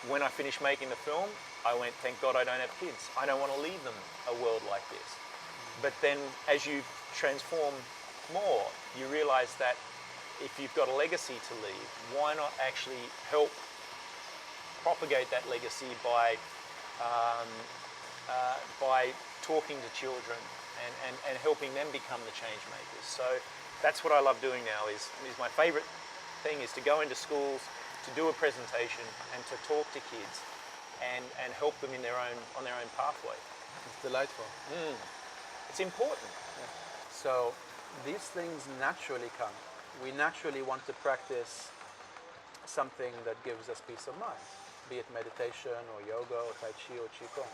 When I finished making the film, I went, thank God I don't have kids. I don't want to leave them a world like this. But then as you transform more, you realize that if you've got a legacy to leave, why not actually help propagate that legacy by talking to children and helping them become the change makers. So that's what I love doing now. Is my favorite thing is to go into schools, to do a presentation, and to talk to kids and help them on their own pathway. It's delightful. It's important. Yeah. So these things naturally come. We naturally want to practice something that gives us peace of mind, be it meditation or yoga or Tai Chi or Qigong.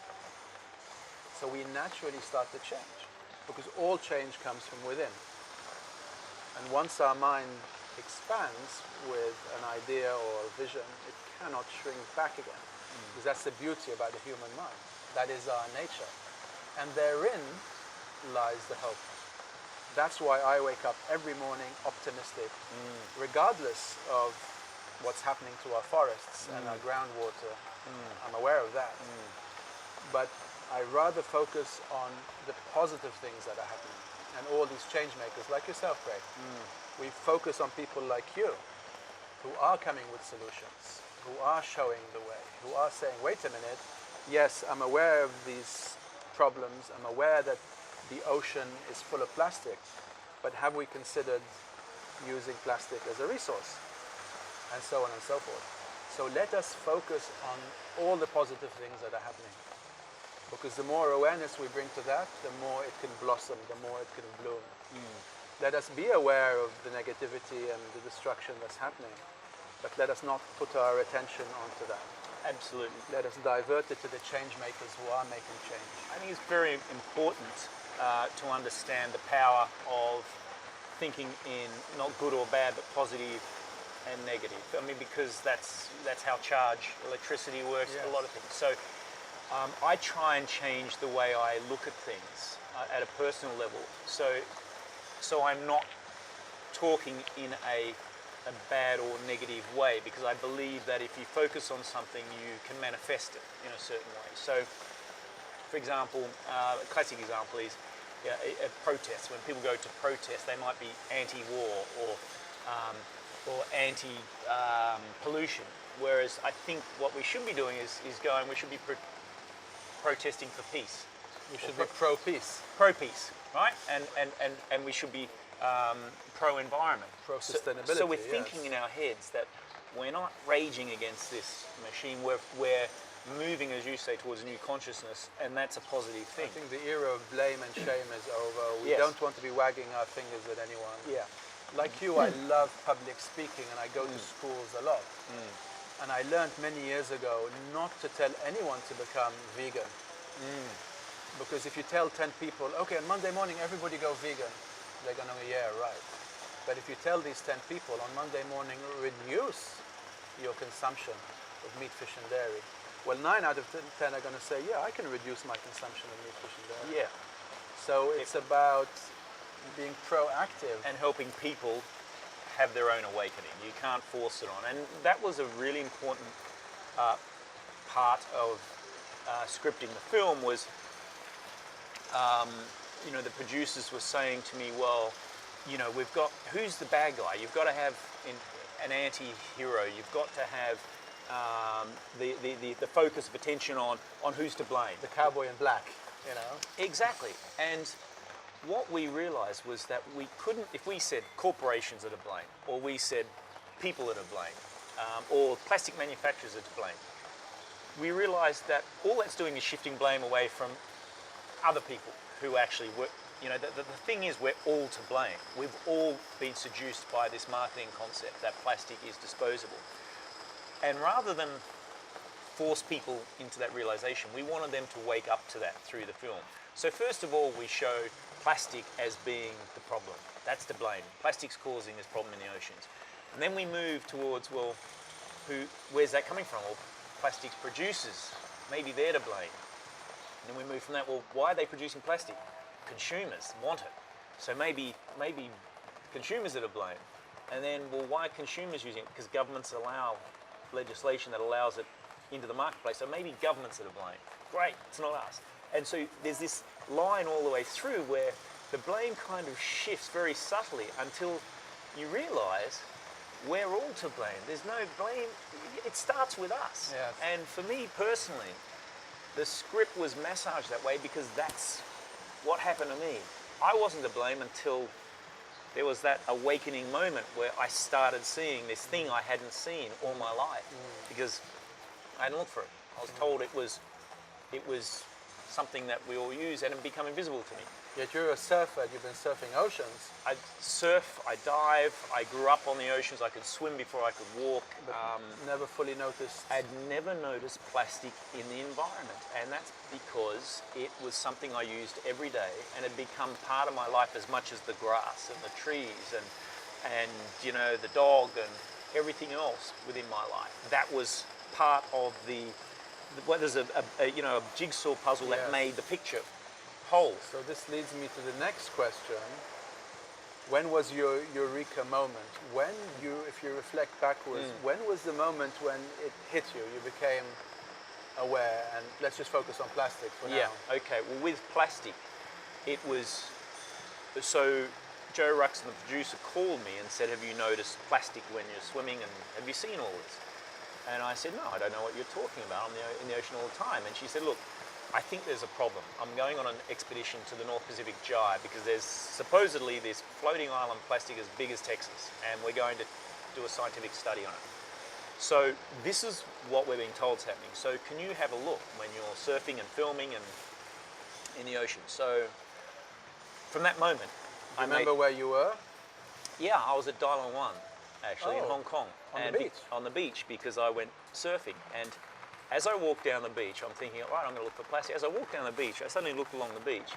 So we naturally start to change, because all change comes from within. And once our mind expands with an idea or a vision, it cannot shrink back again. Because that's the beauty about the human mind. That is our nature. And therein lies the hope. That's why I wake up every morning optimistic, regardless of what's happening to our forests and our groundwater. I'm aware of that. But I rather focus on the positive things that are happening. And all these change makers like yourself, Craig. We focus on people like you who are coming with solutions, who are showing the way, who are saying, wait a minute, yes, I'm aware of these problems, I'm aware that the ocean is full of plastic, but have we considered using plastic as a resource? And so on and so forth. So let us focus on all the positive things that are happening. Because the more awareness we bring to that, the more it can blossom, the more it can bloom. let us be aware of the negativity and the destruction that's happening, but let us not put our attention onto that. Absolutely. Let us divert it to the change makers who are making change. I think it's very important to understand the power of thinking in not good or bad, but positive and negative. I mean, because that's how charge, electricity works, Yes. a lot of things. So I try and change the way I look at things at a personal level. So I'm not talking in a bad or negative way, because I believe that if you focus on something, you can manifest it in a certain way. So, for example, a classic example is a protest. When people go to protest, they might be anti-war or anti-pollution. Whereas I think what we should be doing is we should be protesting for peace. We should be pro-peace. Pro-peace, right? And we should be pro-environment. Pro-sustainability, So we're thinking in our heads that we're not raging against this machine, we're moving, as you say, towards a new consciousness, and that's a positive thing. I think the era of blame and shame is over. We Yes. don't want to be wagging our fingers at anyone. Yeah. Like you, I love public speaking, and I go to schools a lot. And I learned many years ago not to tell anyone to become vegan. Because if you tell 10 people, okay, on Monday morning everybody go vegan, they're going to go, yeah, right. But if you tell these 10 people on Monday morning, reduce your consumption of meat, fish and dairy, well, 9 out of 10 are going to say, yeah, I can reduce my consumption of meat, fish and dairy. Yeah. So it's about being proactive. And helping people have their own awakening. You can't force it on. And that was a really important part of scripting the film was, you know, the producers were saying to me, well, you know, we've got, who's the bad guy? You've got to have an anti-hero. You've got to have the focus of attention on who's to blame. The cowboy in black, you know. Exactly. And what we realized was that we couldn't, if we said corporations are to blame, or we said people are to blame, or plastic manufacturers are to blame, we realized that all that's doing is shifting blame away from other people who actually work. You know, the thing is, we're all to blame. We've all been seduced by this marketing concept that plastic is disposable. And rather than force people into that realization, we wanted them to wake up to that through the film. So first of all, we show plastic as being the problem. That's to blame. Plastic's causing this problem in the oceans. And then we move towards, well, where's that coming from? Well, plastics producers, maybe they're to blame. And then we move from that, well, why are they producing plastic? Consumers want it. So maybe consumers are to blame. And then, well, why are consumers using it? Because governments allow legislation that allows it into the marketplace. So maybe governments are to blame. Great, it's not us. And so there's this line all the way through where the blame kind of shifts very subtly until you realize we're all to blame. There's no blame. It starts with us. Yes. And for me personally, the script was massaged that way because that's what happened to me. I wasn't to blame until there was that awakening moment where I started seeing this thing I hadn't seen all my life because I hadn't looked for it. I was told it was something that we all use and it became invisible to me. Yet you're a surfer, you've been surfing oceans. I surf, I dive, I grew up on the oceans, I could swim before I could walk. Never fully noticed. I'd never noticed plastic in the environment, and that's because it was something I used every day and had become part of my life as much as the grass and the trees and you know, the dog and everything else within my life. That was part of there's a jigsaw puzzle that Yes. made the picture whole. So this leads me to the next question. When was your Eureka moment? If you reflect backwards, when was the moment when it hit you? You became aware, and let's just focus on plastic for now. Yeah, okay. Well, with plastic, it was, so Joe Ruxon, the producer, called me and said, have you noticed plastic when you're swimming, and have you seen all this? And I said, no, I don't know what you're talking about. I'm in the ocean all the time. And she said, look, I think there's a problem. I'm going on an expedition to the North Pacific Gyre because there's supposedly this floating island plastic as big as Texas, and we're going to do a scientific study on it. So this is what we're being told is happening. So can you have a look when you're surfing and filming and in the ocean? So from that moment, I Remember where you were? Yeah, I was at Dailan 1, actually, in Oh, Hong Kong. on the and beach? On the beach, because I went surfing. And as I walked down the beach, I'm thinking, all right, I'm going to look for plastic. As I walked down the beach, I suddenly looked along the beach,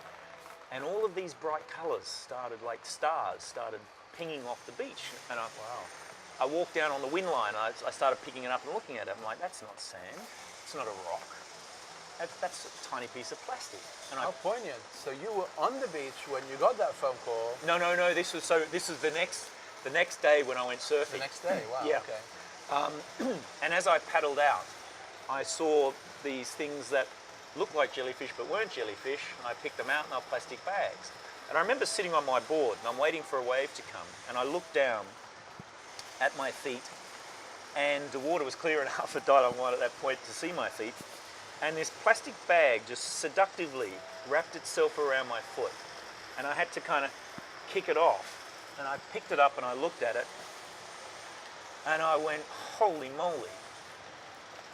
and all of these bright colours started, like stars, started pinging off the beach. And I walked down on the wind line, I started picking it up and looking at it. I'm like, that's not sand, it's not a rock. That's a tiny piece of plastic. And How poignant. So you were on the beach when you got that phone call. No. This was the next day when I went surfing. The next day, wow, Yeah. okay. And as I paddled out, I saw these things that looked like jellyfish but weren't jellyfish. I picked them out in our plastic bags. And I remember sitting on my board and I'm waiting for a wave to come. And I looked down at my feet, and the water was clear enough at Dailan 1 at that point to see my feet. And this plastic bag just seductively wrapped itself around my foot. And I had to kind of kick it off. And I picked it up and I looked at it. And I went, holy moly.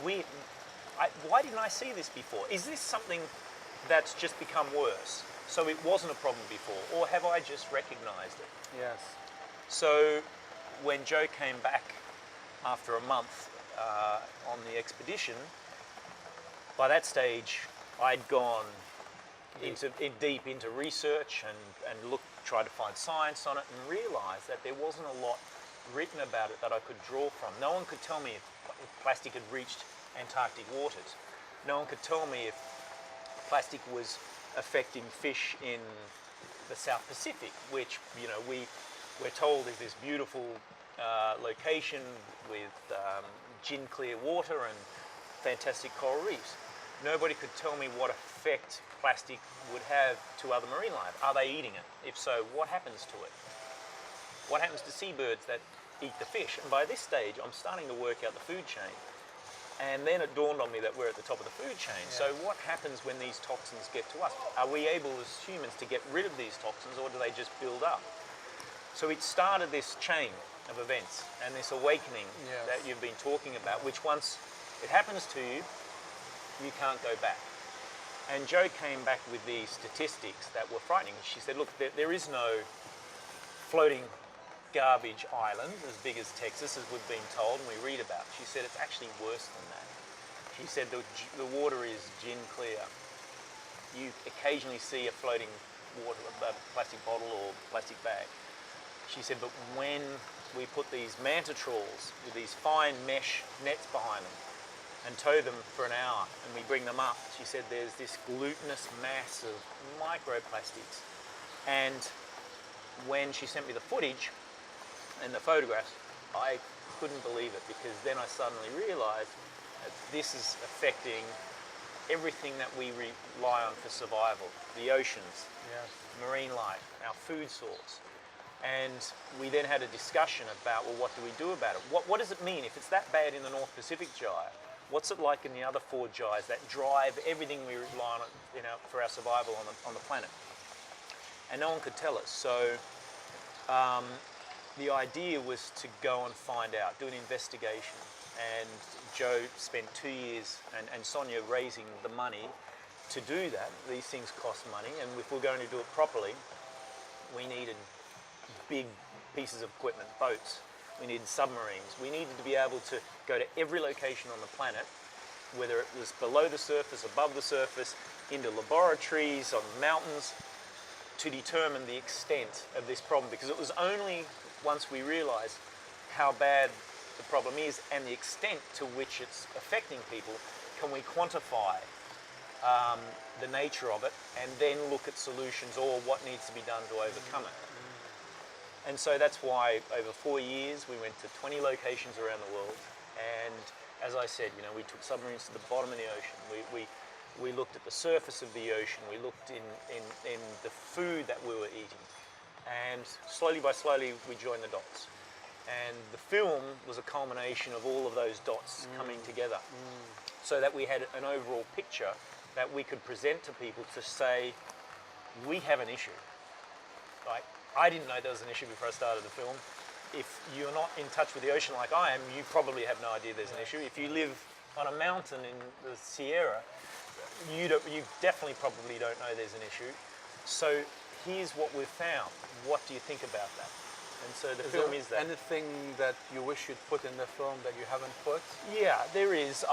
Why didn't I see this before? Is this something that's just become worse? So it wasn't a problem before? Or have I just recognized it? Yes. So when Joe came back after a month on the expedition, by that stage, I'd gone deep into research and tried to find science on it, and realised that there wasn't a lot written about it that I could draw from. No one could tell me if plastic had reached Antarctic waters. No one could tell me if plastic was affecting fish in the South Pacific, which, you know, we're told is this beautiful location with gin clear water and fantastic coral reefs. Nobody could tell me what effect plastic would have to other marine life. Are they eating it? If so, what happens to it? What happens to seabirds that eat the fish? And by this stage, I'm starting to work out the food chain. And then it dawned on me that we're at the top of the food chain. Yeah. So what happens when these toxins get to us? Are we able as humans to get rid of these toxins, or do they just build up? So it started this chain of events and this awakening that you've been talking about, which once it happens to you, you can't go back. And Jo came back with these statistics that were frightening. She said, look, there is no floating garbage island as big as Texas, as we've been told and we read about. She said it's actually worse than that. She said the water is gin clear. You occasionally see a floating water, a plastic bottle or plastic bag. She said, but when we put these manta trawls with these fine mesh nets behind them and tow them for an hour and we bring them up, she said there's this glutinous mass of microplastics. And when she sent me the footage and the photographs, I couldn't believe it, because then I suddenly realized that this is affecting everything that we rely on for survival. The oceans, marine life, our food source. And we then had a discussion about, well, what do we do about it? What does it mean if it's that bad in the North Pacific gyre? What's it like in the other 4 gyres that drive everything we rely on, you know, for our survival on the planet? And no one could tell us. So the idea was to go and find out, do an investigation. And Jo spent 2 years, and Sonia raising the money to do that. These things cost money, and if we're going to do it properly, we needed big pieces of equipment, boats. We needed submarines. We needed to be able to go to every location on the planet, whether it was below the surface, above the surface, into laboratories, on mountains, to determine the extent of this problem. Because it was only once we realized how bad the problem is and the extent to which it's affecting people, can we quantify the nature of it and then look at solutions or what needs to be done to overcome it. And so that's why over 4 years we went to 20 locations around the world, and as I said, you know, we took submarines to the bottom of the ocean. We looked at the surface of the ocean. We looked in the food that we were eating, and slowly by slowly we joined the dots. And the film was a culmination of all of those dots coming together, so that we had an overall picture that we could present to people to say, we have an issue. Like, I didn't know there was an issue before I started the film. If you're not in touch with the ocean like I am, you probably have no idea there's an issue. If you live on a mountain in the Sierra, you definitely probably don't know there's an issue. So here's what we've found. What do you think about that? And so the Is film there is that. anything that you wish you'd put in the film that you haven't put? Yeah, there is.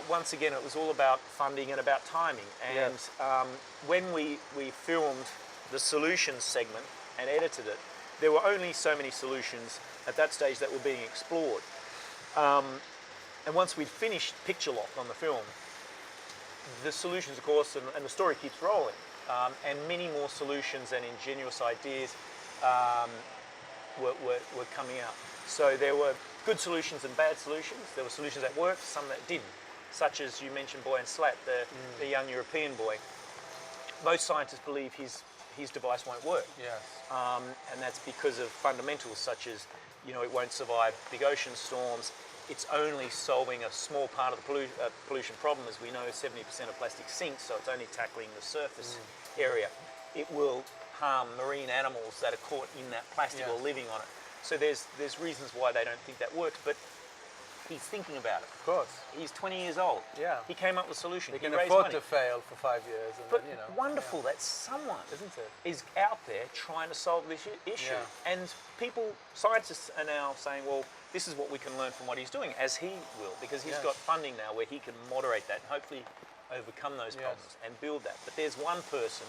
Once again, it was all about funding and about timing. And Yes. when we filmed the solutions segment and edited it, there were only so many solutions at that stage that were being explored. And once we'd finished picture lock on the film, the solutions, of course, and the story keeps rolling, and many more solutions and ingenious ideas were coming out. So there were good solutions and bad solutions. There were solutions that worked, some that didn't, such as you mentioned Boy and Slat, the young European boy. Most scientists believe his device won't work. Yes. And that's because of fundamentals such as, it won't survive big ocean storms. It's only solving a small part of the pollution problem. As we know, 70% of plastic sinks, so it's only tackling the surface area. It will harm marine animals that are caught in that plastic or living on it. So there's reasons why they don't think that works, but he's thinking about it. Of course. He's 20 years old. Yeah. He came up with a solution. He can raised afford money. to fail for 5 years. And But then, wonderful that someone Isn't it? is out there trying to solve this issue. Yeah. And scientists are now saying, well, this is what we can learn from what he's doing, as he will, because he's got funding now where he can moderate that and hopefully overcome those problems and build that. But there's one person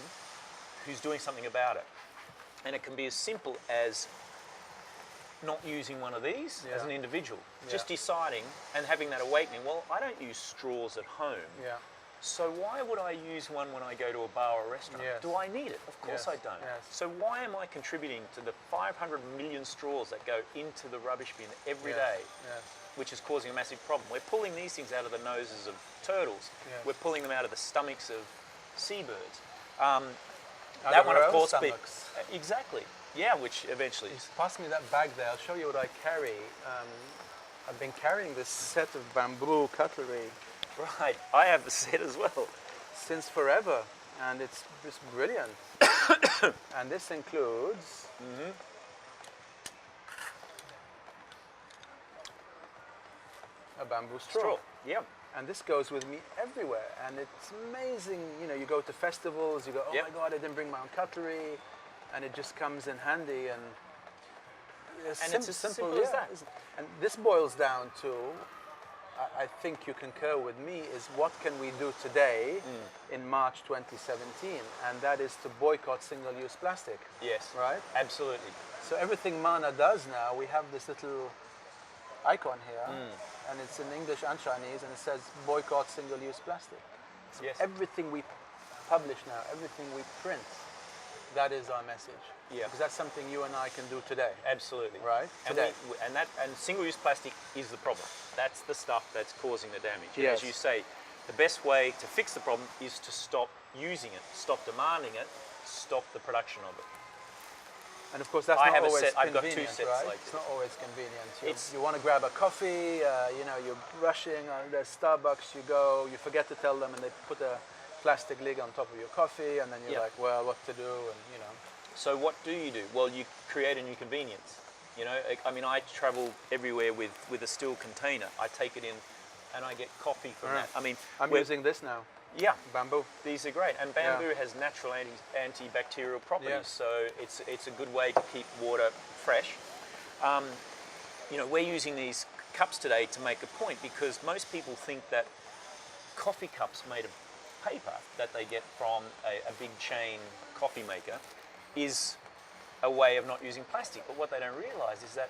who's doing something about it. And it can be as simple as not using one of these as an individual. Just deciding and having that awakening, well, I don't use straws at home. Yeah. So why would I use one when I go to a bar or a restaurant? Yes. Do I need it? Of course I don't. Yes. So why am I contributing to the 500 million straws that go into the rubbish bin every day, which is causing a massive problem? We're pulling these things out of the noses of turtles. Yes. We're pulling them out of the stomachs of seabirds. Out That of one, our of own course, stomachs. exactly. Yeah, which eventually. Just pass me that bag there. I'll show you what I carry. I've been carrying this set of bamboo cutlery Right, I have the set as well. since forever, and it's just brilliant. And this includes a bamboo straw. Yeah. And this goes with me everywhere, and it's amazing. You go to festivals, you go, oh my God, I didn't bring my own cutlery, and it just comes in handy. And it's as simple as that. And this boils down to, I think you concur with me, is what can we do today in March 2017, and that is to boycott single-use plastic. Yes. Right? Absolutely. So everything Mana does now, we have this little icon here, and it's in English and Chinese, and it says boycott single-use plastic. So Yes. everything we publish now, everything we print, that is our message. Yeah. Because that's something you and I can do today. Absolutely. Right? And, Today. and single-use plastic is the problem. That's the stuff that's causing the damage. And Yes. as you say, the best way to fix the problem is to stop using it, stop demanding it, stop the production of it. And of course, that's I not have a always set- I've got two convenient, sets right? like It's this. not always convenient. It's- You want to grab a coffee, you're rushing, there's Starbucks, you go, you forget to tell them, and they put a plastic lid on top of your coffee, and then you're like, well, what to do, and So what do? Well, you create a new convenience. I mean, I travel everywhere with a steel container. I take it in, and I get coffee from that. I mean, I'm using this now, yeah, bamboo. these are great, and bamboo has natural antibacterial properties, Yeah. so it's a good way to keep water fresh. We're using these cups today to make a point, because most people think that coffee cups made of paper that they get from a big chain coffee maker is a way of not using plastic. But what they don't realise is that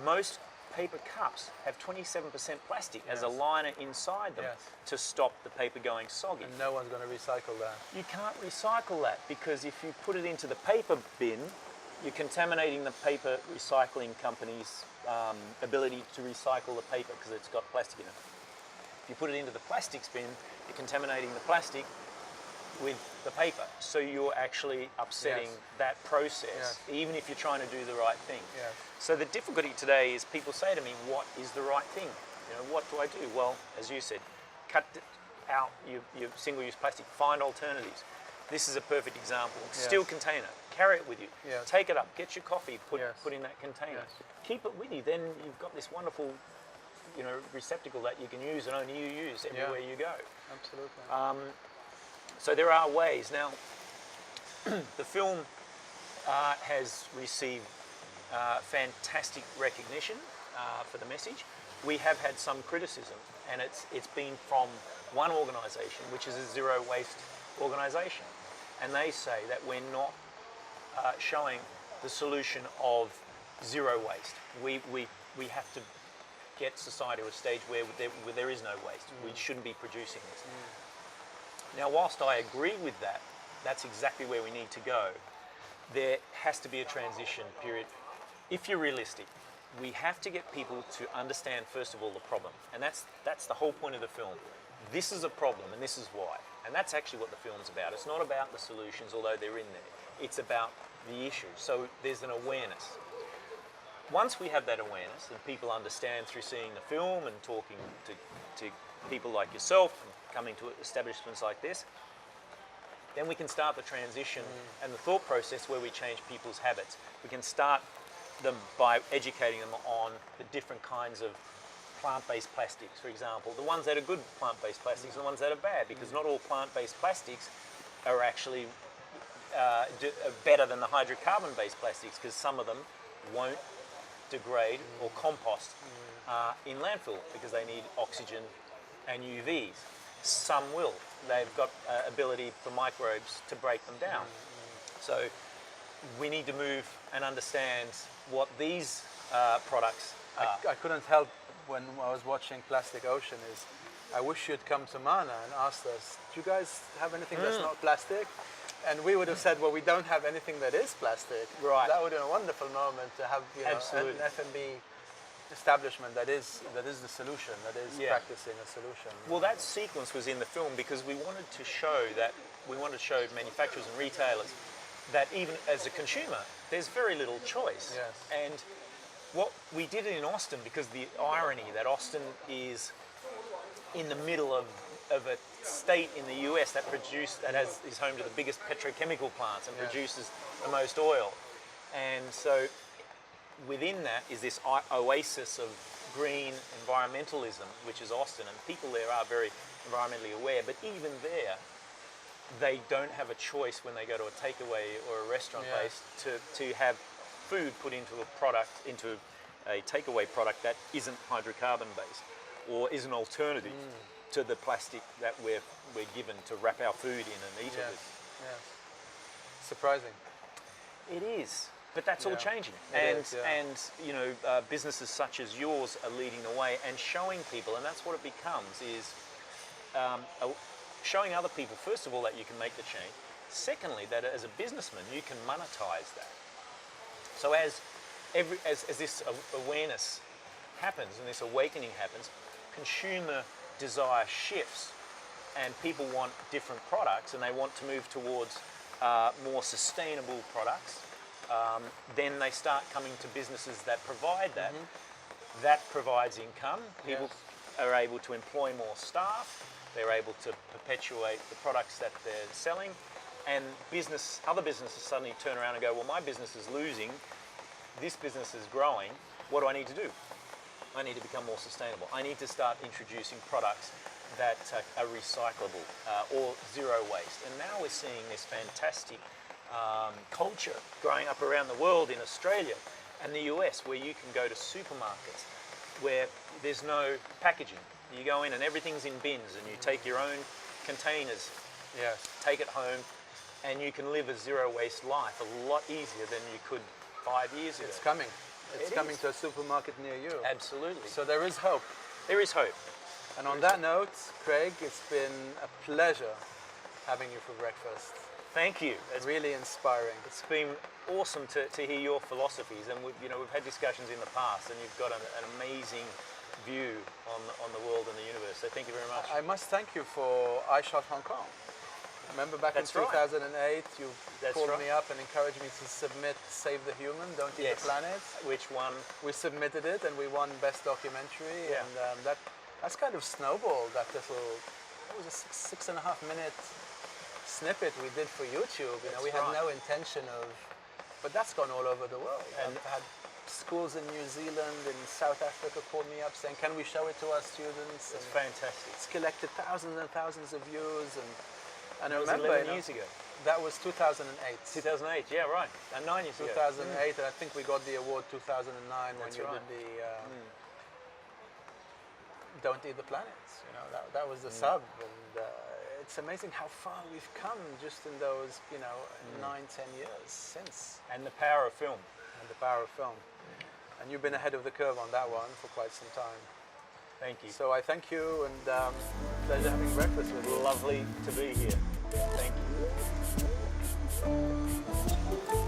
most paper cups have 27% plastic as a liner inside them to stop the paper going soggy. And no one's going to recycle that. You can't recycle that, because if you put it into the paper bin, you're contaminating the paper recycling company's ability to recycle the paper, because it's got plastic in it. If you put it into the plastics bin, you're contaminating the plastic with the paper. So you're actually upsetting that process, even if you're trying to do the right thing. Yes. So the difficulty today is people say to me, what is the right thing? What do I do? Well, as you said, cut out your single-use plastic, find alternatives. This is a perfect example. Steel container, carry it with you. Yes. Take it up, get your coffee, put in that container. Yes. Keep it with you, then you've got this wonderful receptacle that you can use and only you use everywhere you go. Absolutely. So there are ways. Now, The film has received fantastic recognition for the message. We have had some criticism, and it's been from one organisation, which is a zero waste organisation, and they say that we're not showing the solution of zero waste. We have to get society to a stage where there is no waste. We shouldn't be producing this. Now, whilst I agree with that, that's exactly where we need to go. There has to be a transition period. If you're realistic, we have to get people to understand, first of all, the problem. And that's the whole point of the film. This is a problem, and this is why. And that's actually what the film's about. It's not about the solutions, although they're in there. It's about the issue. So there's an awareness. Once we have that awareness, and people understand through seeing the film and talking to people like yourself and coming to establishments like this, then we can start the transition and the thought process where we change people's habits. We can start them by educating them on the different kinds of plant-based plastics, for example. The ones that are good plant-based plastics and the ones that are bad, because not all plant-based plastics are actually better than the hydrocarbon-based plastics, because some of them won't degrade or compost in landfill because they need oxygen and UVs. Some will. They've got ability for microbes to break them down. So we need to move and understand what these products are. I couldn't help when I was watching Plastic Ocean is I wish you'd come to Mana and asked us, do you guys have anything that's not plastic? And we would have said, well, we don't have anything that is plastic. Right. That would have been a wonderful moment to have an F&B establishment that is the solution, that is practicing a solution. Well, that sequence was in the film because we wanted to show manufacturers and retailers that even as a consumer, there's very little choice. Yes. And what we did in Austin, because the irony that Austin is in the middle of a state in the US that is home to the biggest petrochemical plants and produces the most oil. And so within that is this oasis of green environmentalism, which is Austin, and people there are very environmentally aware, but even there, they don't have a choice when they go to a takeaway or a restaurant place to have food put into a takeaway product that isn't hydrocarbon based or is an alternative to the plastic that we're given to wrap our food in and eat it with. Yes. Surprising. It is. But that's all changing, businesses such as yours are leading the way and showing people, and that's what it becomes, is showing other people, first of all, that you can make the change. Secondly, that as a businessman, you can monetize that. So as this awareness happens and this awakening happens, consumer desire shifts, and people want different products, and they want to move towards more sustainable products. Then they start coming to businesses that provide that. That provides income. People are able to employ more staff. They're able to perpetuate the products that they're selling. And other businesses suddenly turn around and go, well, my business is losing. This business is growing. What do I need to do? I need to become more sustainable. I need to start introducing products that are recyclable or zero waste. And now we're seeing this fantastic culture growing up around the world in Australia and the US, where you can go to supermarkets where there's no packaging. You go in and everything's in bins, and you take your own containers, take it home, and you can live a zero waste life a lot easier than you could 5 years ago. It's coming. It's coming to a supermarket near you. Absolutely. So there is hope. There is hope. And on that note, Craig, it's been a pleasure having you for breakfast. Thank you. It's really inspiring. It's been awesome to hear your philosophies, and we've had discussions in the past, and you've got an amazing view on the world and the universe. So thank you very much. I must thank you for I Shot Hong Kong. Remember back in 2008, you called me up and encouraged me to submit Save the Human, Don't Eat the Planet. Which one? We submitted it and we won Best Documentary, and that's kind of snowballed, that little, it was a 6.5 minute snippet we did for YouTube. We had no intention of, but that's gone all over the world. And I've had schools in New Zealand, in South Africa called me up saying, can we show it to our students? It's fantastic. It's collected thousands and thousands of views, and I it was remember 11 years ago. That was 2008. 2008, yeah, right. And 9 years ago. 2008, and I think we got the award 2009 when That's you right. did the Don't Eat the Planets. You know, that was the sub, and it's amazing how far we've come just in those 9-10 years since. And the power of film. And the power of film. And you've been ahead of the curve on that one for quite some time. Thank you. So I thank you, and pleasure having breakfast with you. Lovely to be here. Thank you.